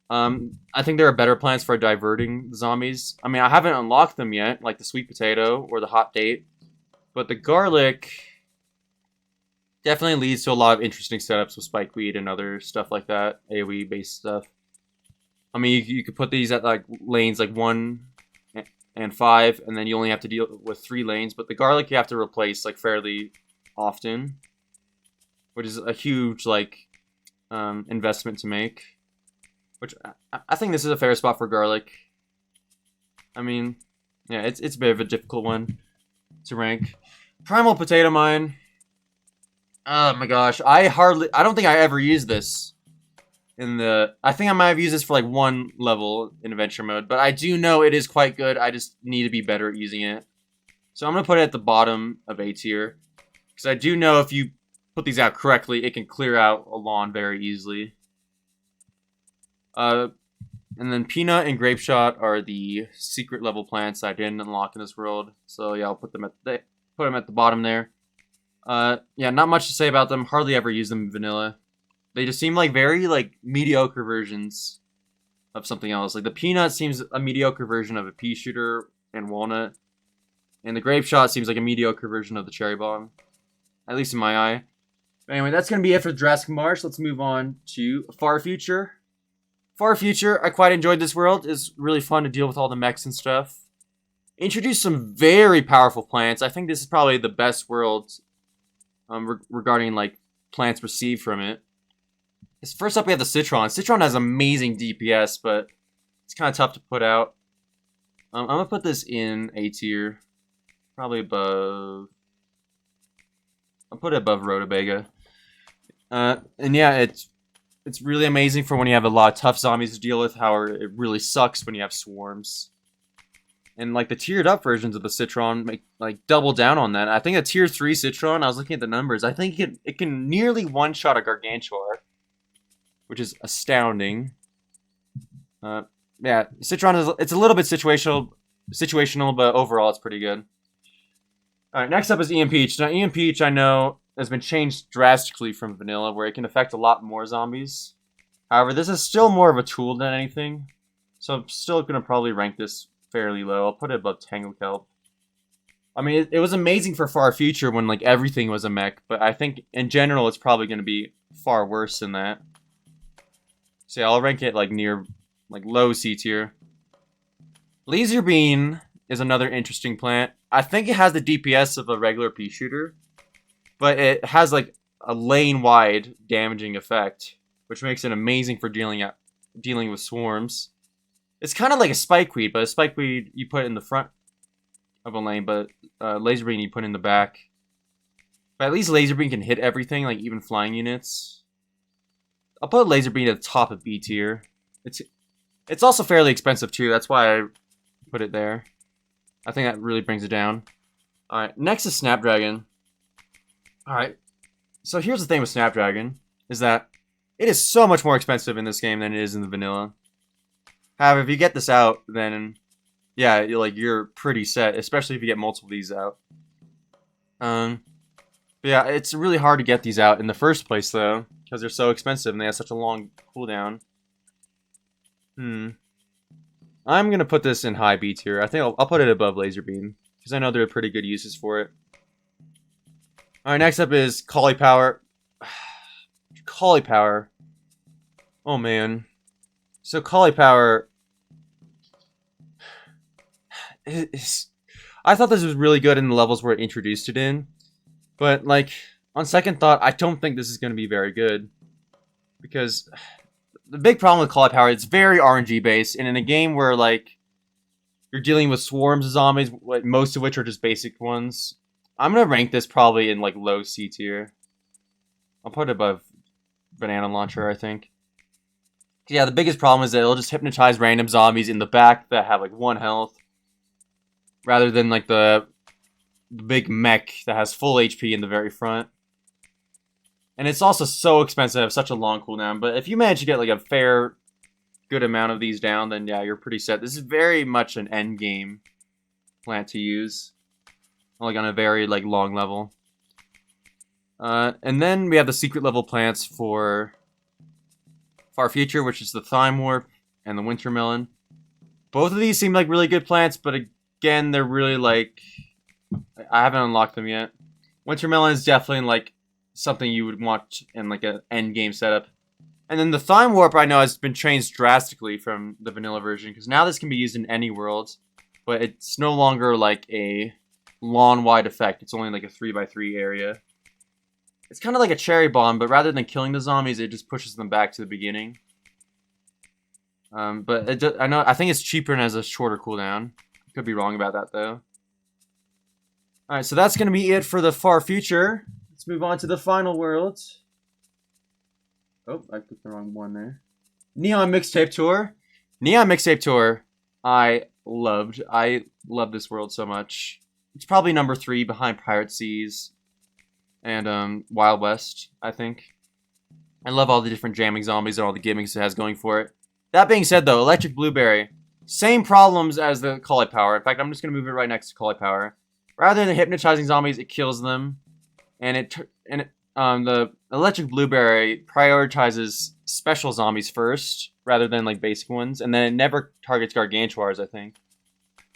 I think there are better plants for diverting the zombies. I mean, I haven't unlocked them yet, like the Sweet Potato or the Hot Date, but the Garlic definitely leads to a lot of interesting setups with Spikeweed and other stuff like that, AoE based stuff. I mean, you could put these at like lanes like 1 and 5, and then you only have to deal with 3 lanes. But the Garlic you have to replace like fairly often, which is a huge like investment to make. Which I think this is a fair spot for Garlic. I mean, yeah, it's a bit of a difficult one to rank. Primal Potato Mine. Oh my gosh, I don't think I ever used this I think I might have used this for like 1 level in adventure mode, but I do know it is quite good. I just need to be better at using it. So I'm going to put it at the bottom of A tier, because I do know if you put these out correctly, it can clear out a lawn very easily. And then Peanut and Grape Shot are the secret level plants I didn't unlock in this world. So yeah, I'll put them at the bottom there. Yeah, not much to say about them. Hardly ever use them in vanilla. They just seem like very like mediocre versions of something else. Like the Peanut seems a mediocre version of a pea shooter and walnut, and the Grape Shot seems like a mediocre version of the Cherry Bomb, at least in my eye. But anyway, that's gonna be it for Jurassic Marsh. Let's move on to Far Future. Far Future, I quite enjoyed this world. It's really fun to deal with all the mechs and stuff. Introduced some very powerful plants. I think this is probably the best world regarding like plants received from it. First up, we have the Citron. Citron has amazing DPS, but it's kind of tough to put out. I'm gonna put this in A tier, probably above. I'll put it above Rutabaga. And yeah, it's really amazing for when you have a lot of tough zombies to deal with. However, it really sucks when you have swarms. And like the tiered up versions of the Citron make like double down on that. I think a tier 3 Citron, I was looking at the numbers, I think it can nearly one-shot a Gargantuar, which is astounding. Yeah, Citron it's a little bit situational, but overall it's pretty good. Alright, next up is Ian Peach. Now Ian Peach, I know, has been changed drastically from vanilla, where it can affect a lot more zombies. However, this is still more of a tool than anything, so I'm still going to probably rank this fairly low. I'll put it above Tangle Kelp. I mean, it was amazing for Far Future when like everything was a mech, but I think in general it's probably going to be far worse than that. So yeah, I'll rank it like near, like low C tier. Laser bean is another interesting plant. I think it has the DPS of a regular pea shooter, but it has like a lane wide damaging effect, which makes it amazing for dealing with swarms. It's kind of like a spikeweed, but a spikeweed you put in the front of a lane, but laser bean you put in the back. But at least laser bean can hit everything, like even flying units. I'll put laser bean at the top of B tier. It's also fairly expensive too. That's why I put it there. I think that really brings it down. All right, next is Snapdragon. All right, so here's the thing with Snapdragon is that it is so much more expensive in this game than it is in the vanilla. However, if you get this out, then yeah, you're pretty set, especially if you get multiple of these out. But yeah, it's really hard to get these out in the first place though, because they're so expensive and they have such a long cooldown. I'm gonna put this in high B tier. I think I'll put it above Laser Beam because I know there are pretty good uses for it. All right, next up is Cauliflower. Cauliflower. Oh man. So Cauliflower is. I thought this was really good in the levels where it introduced it in, but like on second thought, I don't think this is going to be very good because the big problem with Cauliflower, it's very RNG based, and in a game where like you're dealing with swarms of zombies, most of which are just basic ones, I'm gonna rank this probably in like low C tier. I'll put it above Banana Launcher, I think. Yeah, the biggest problem is that it'll just hypnotize random zombies in the back that have like 1 health, rather than like the big mech that has full HP in the very front. And it's also so expensive to have such a long cooldown, but if you manage to get like a fair, good amount of these down, then yeah, you're pretty set. This is very much an end game plant to use, like on a very like long level. And then we have the secret level plants for Far Future, which is the Thyme Warp and the Winter Melon. Both of these seem like really good plants, but again, they're really like, I haven't unlocked them yet. Winter Melon is definitely like something you would want in like an end game setup. And then the Thyme Warp I know has been changed drastically from the vanilla version, because now this can be used in any world, but it's no longer like a lawn-wide effect. It's only like a 3x3 area. It's kind of like a cherry bomb, but rather than killing the zombies, it just pushes them back to the beginning. But I think it's cheaper and has a shorter cooldown. Could be wrong about that though. All right, so that's gonna be it for the Far Future. Let's move on to the final world. Oh, I clicked the wrong one there. Neon Mixtape Tour. Neon Mixtape Tour. I love this world so much. It's probably number 3 behind Pirate Seas and Wild West, I think. I love all the different jamming zombies and all the gimmicks it has going for it. That being said, though, Electric Blueberry, same problems as the Cauliflower. In fact, I'm just gonna move it right next to Cauliflower. Rather than hypnotizing zombies, it kills them, and the Electric Blueberry prioritizes special zombies first rather than like basic ones, and then it never targets Gargantuars, I think.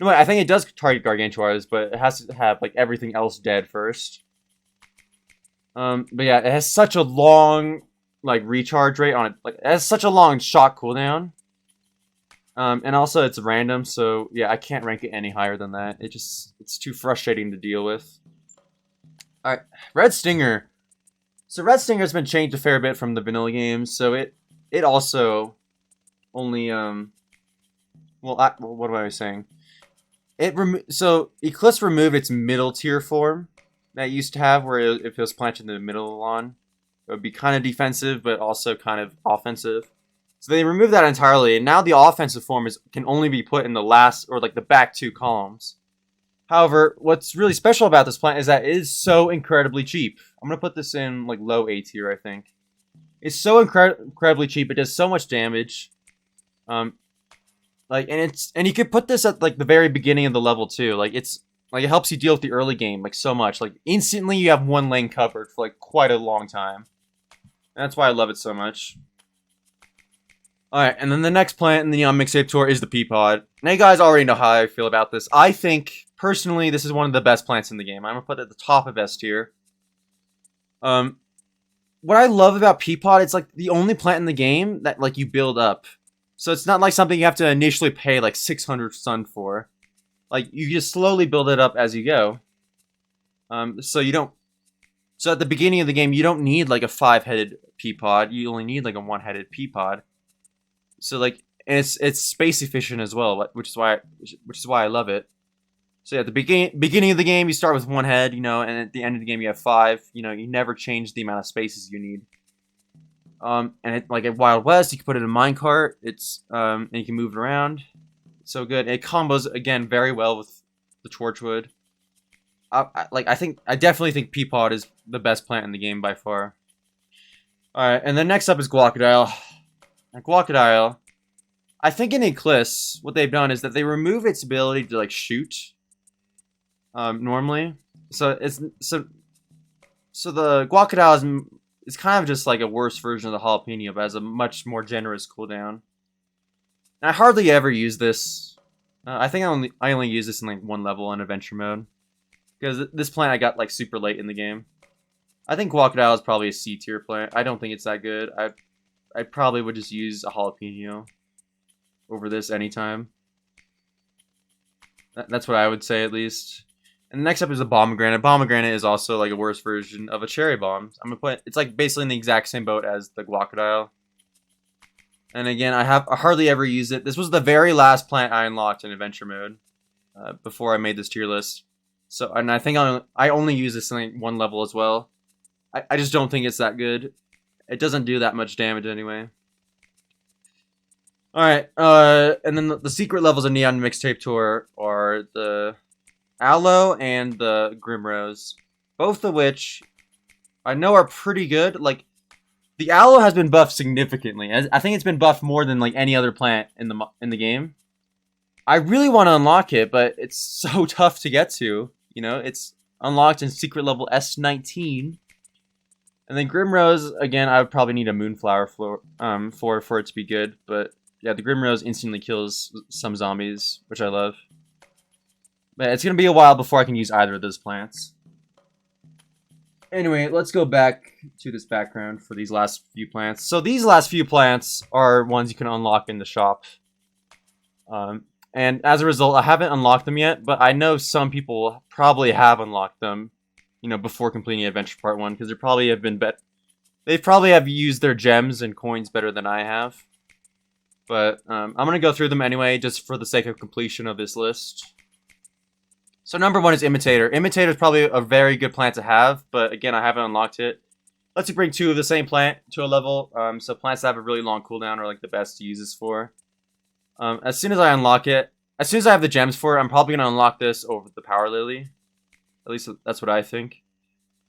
No, I think it does target Gargantuars, but it has to have like everything else dead first. But yeah, it has such a long like recharge rate on it. Like it has such a long shock cooldown. And also it's random, so yeah, I can't rank it any higher than that. It's too frustrating to deal with. Alright, Red Stinger. So Red Stinger's been changed a fair bit from the vanilla games, so it also only what am I saying? So Eclise removed its middle tier form that it used to have, where if it was planted in the middle of the lawn, it would be kind of defensive, but also kind of offensive. So they removed that entirely, and now the offensive form can only be put in the last, or like the back 2 columns. However, what's really special about this plant is that it is so incredibly cheap. I'm going to put this in like low A tier, I think. It's so incredibly cheap, it does so much damage. And you could put this at like the very beginning of the level too. Like it helps you deal with the early game like so much. Like instantly you have 1 lane covered for like quite a long time. And that's why I love it so much. Alright, and then the next plant in the Neon Mixtape Tour is the pea pod. Now you guys already know how I feel about this. I think, personally, this is one of the best plants in the game. I'm going to put it at the top of S tier. What I love about pea pod, it's like the only plant in the game that like you build up. So it's not like something you have to initially pay like 600 sun for. Like, you just slowly build it up as you go. So you don't... So at the beginning of the game, you don't need like a 5-headed pea pod. You only need like a 1-headed pea pod. So like, and it's space efficient as well, which is why I love it. So yeah, at the beginning of the game, you start with 1 head, you know, and at the end of the game, you have 5. You know, you never change the amount of spaces you need. And like at Wild West, you can put it in a minecart. And you can move it around. It's so good. It combos again very well with the Torchwood. I definitely think Peapod is the best plant in the game by far. All right, and then next up is Guacodile. And Guacodile, I think in Eclise, what they've done is that they remove its ability to like shoot. Normally, so the Guacodile is kind of just like a worse version of the jalapeno, but has a much more generous cooldown. And I hardly ever use this. I think I only use this in like 1 level in adventure mode, because this plant I got like super late in the game. I think Guacodile is probably a C tier plant. I don't think it's that good. I probably would just use a jalapeno over this anytime. That's what I would say at least. And next up is a Pomegranate. Pomegranate is also like a worse version of a Cherry Bomb. It's like basically in the exact same boat as the Guacodile. And again, I hardly ever use it. This was the very last plant I unlocked in adventure mode before I made this tier list. So, and I think I only use this in like 1 level as well. I just don't think it's that good. It doesn't do that much damage anyway. Alright, and then the secret levels of Neon Mixtape Tour are the Aloe and the Grimrose. Both of which I know are pretty good. Like, the Aloe has been buffed significantly. I think it's been buffed more than like any other plant in the game. I really want to unlock it, but it's so tough to get to. You know, it's unlocked in secret level S19. And then Grimrose, again, I would probably need a Moonflower for it to be good. But yeah, the Grimrose instantly kills some zombies, which I love. But it's going to be a while before I can use either of those plants. Anyway, let's go back to this background for these last few plants. So these last few plants are ones you can unlock in the shop. And as a result, I haven't unlocked them yet, but I know some people probably have unlocked them, you know, before completing Adventure Part 1, because they probably have used their gems and coins better than I have. But I'm going to go through them anyway, just for the sake of completion of this list. So number 1 is Imitator. Imitator is probably a very good plant to have, but again, I haven't unlocked it. Lets you bring 2 of the same plant to a level, so plants that have a really long cooldown are like the best to use this for. As soon as I unlock it, as soon as I have the gems for it, I'm probably going to unlock this over the Power Lily. At least that's what I think.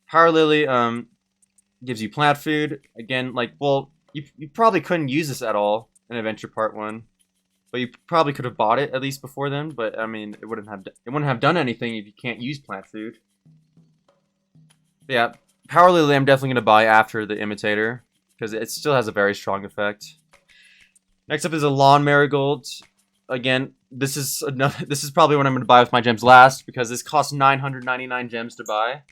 Power Lily gives you plant food. Again, like, well, you probably couldn't use this at all in Adventure Part 1. But you probably could have bought it at least before then. But I mean, it wouldn't have done anything if you can't use plant food. But yeah, Power Lily I'm definitely gonna buy after the Imitator because it still has a very strong effect. Next up is a Lawn Marigold. Again, this is probably what I'm gonna buy with my gems last because this costs 999 gems to buy,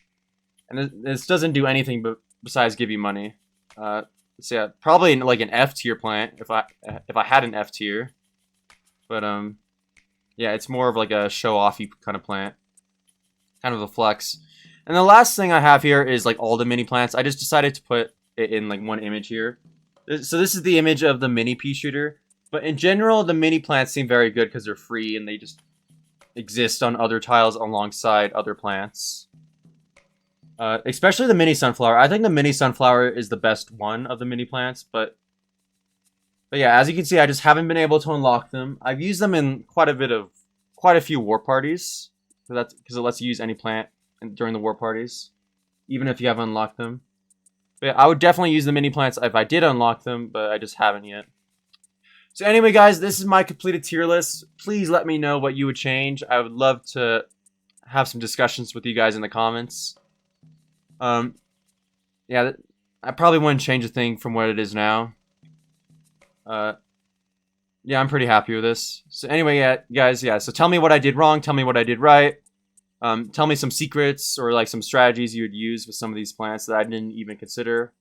and this doesn't do anything besides give you money. So yeah, probably like an F tier plant if I had an F tier. But, yeah, it's more of like a show-offy kind of plant. Kind of a flex. And the last thing I have here is like all the mini plants. I just decided to put it in like one image here. So this is the image of the mini pea shooter. But in general, the mini plants seem very good because they're free and they just exist on other tiles alongside other plants. Especially the mini sunflower. I think the mini sunflower is the best one of the mini plants, but yeah, as you can see, I just haven't been able to unlock them. I've used them in quite a few war parties, because it lets you use any plant during the war parties, even if you haven't unlocked them. But yeah, I would definitely use the mini plants if I did unlock them, but I just haven't yet. So anyway, guys, this is my completed tier list. Please let me know what you would change. I would love to have some discussions with you guys in the comments. Yeah, I probably wouldn't change a thing from what it is now. Yeah, I'm pretty happy with this. So anyway, yeah, guys, yeah, so tell me what I did wrong, tell me what I did right. Tell me some secrets or like some strategies you would use with some of these plants that I didn't even consider.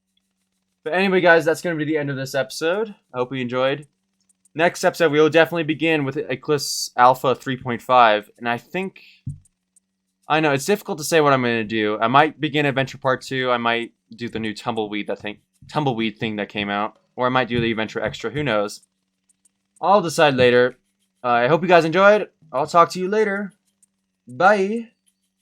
But anyway, guys, that's going to be the end of this episode. I hope you enjoyed. Next episode, we will definitely begin with Eclise Alpha 3.5, and I know it's difficult to say what I'm going to do. I might begin Adventure Part 2. I might do the new tumbleweed thing that came out, or I might do the Adventure Extra. Who knows? I'll decide later. I hope you guys enjoyed. I'll talk to you later. Bye.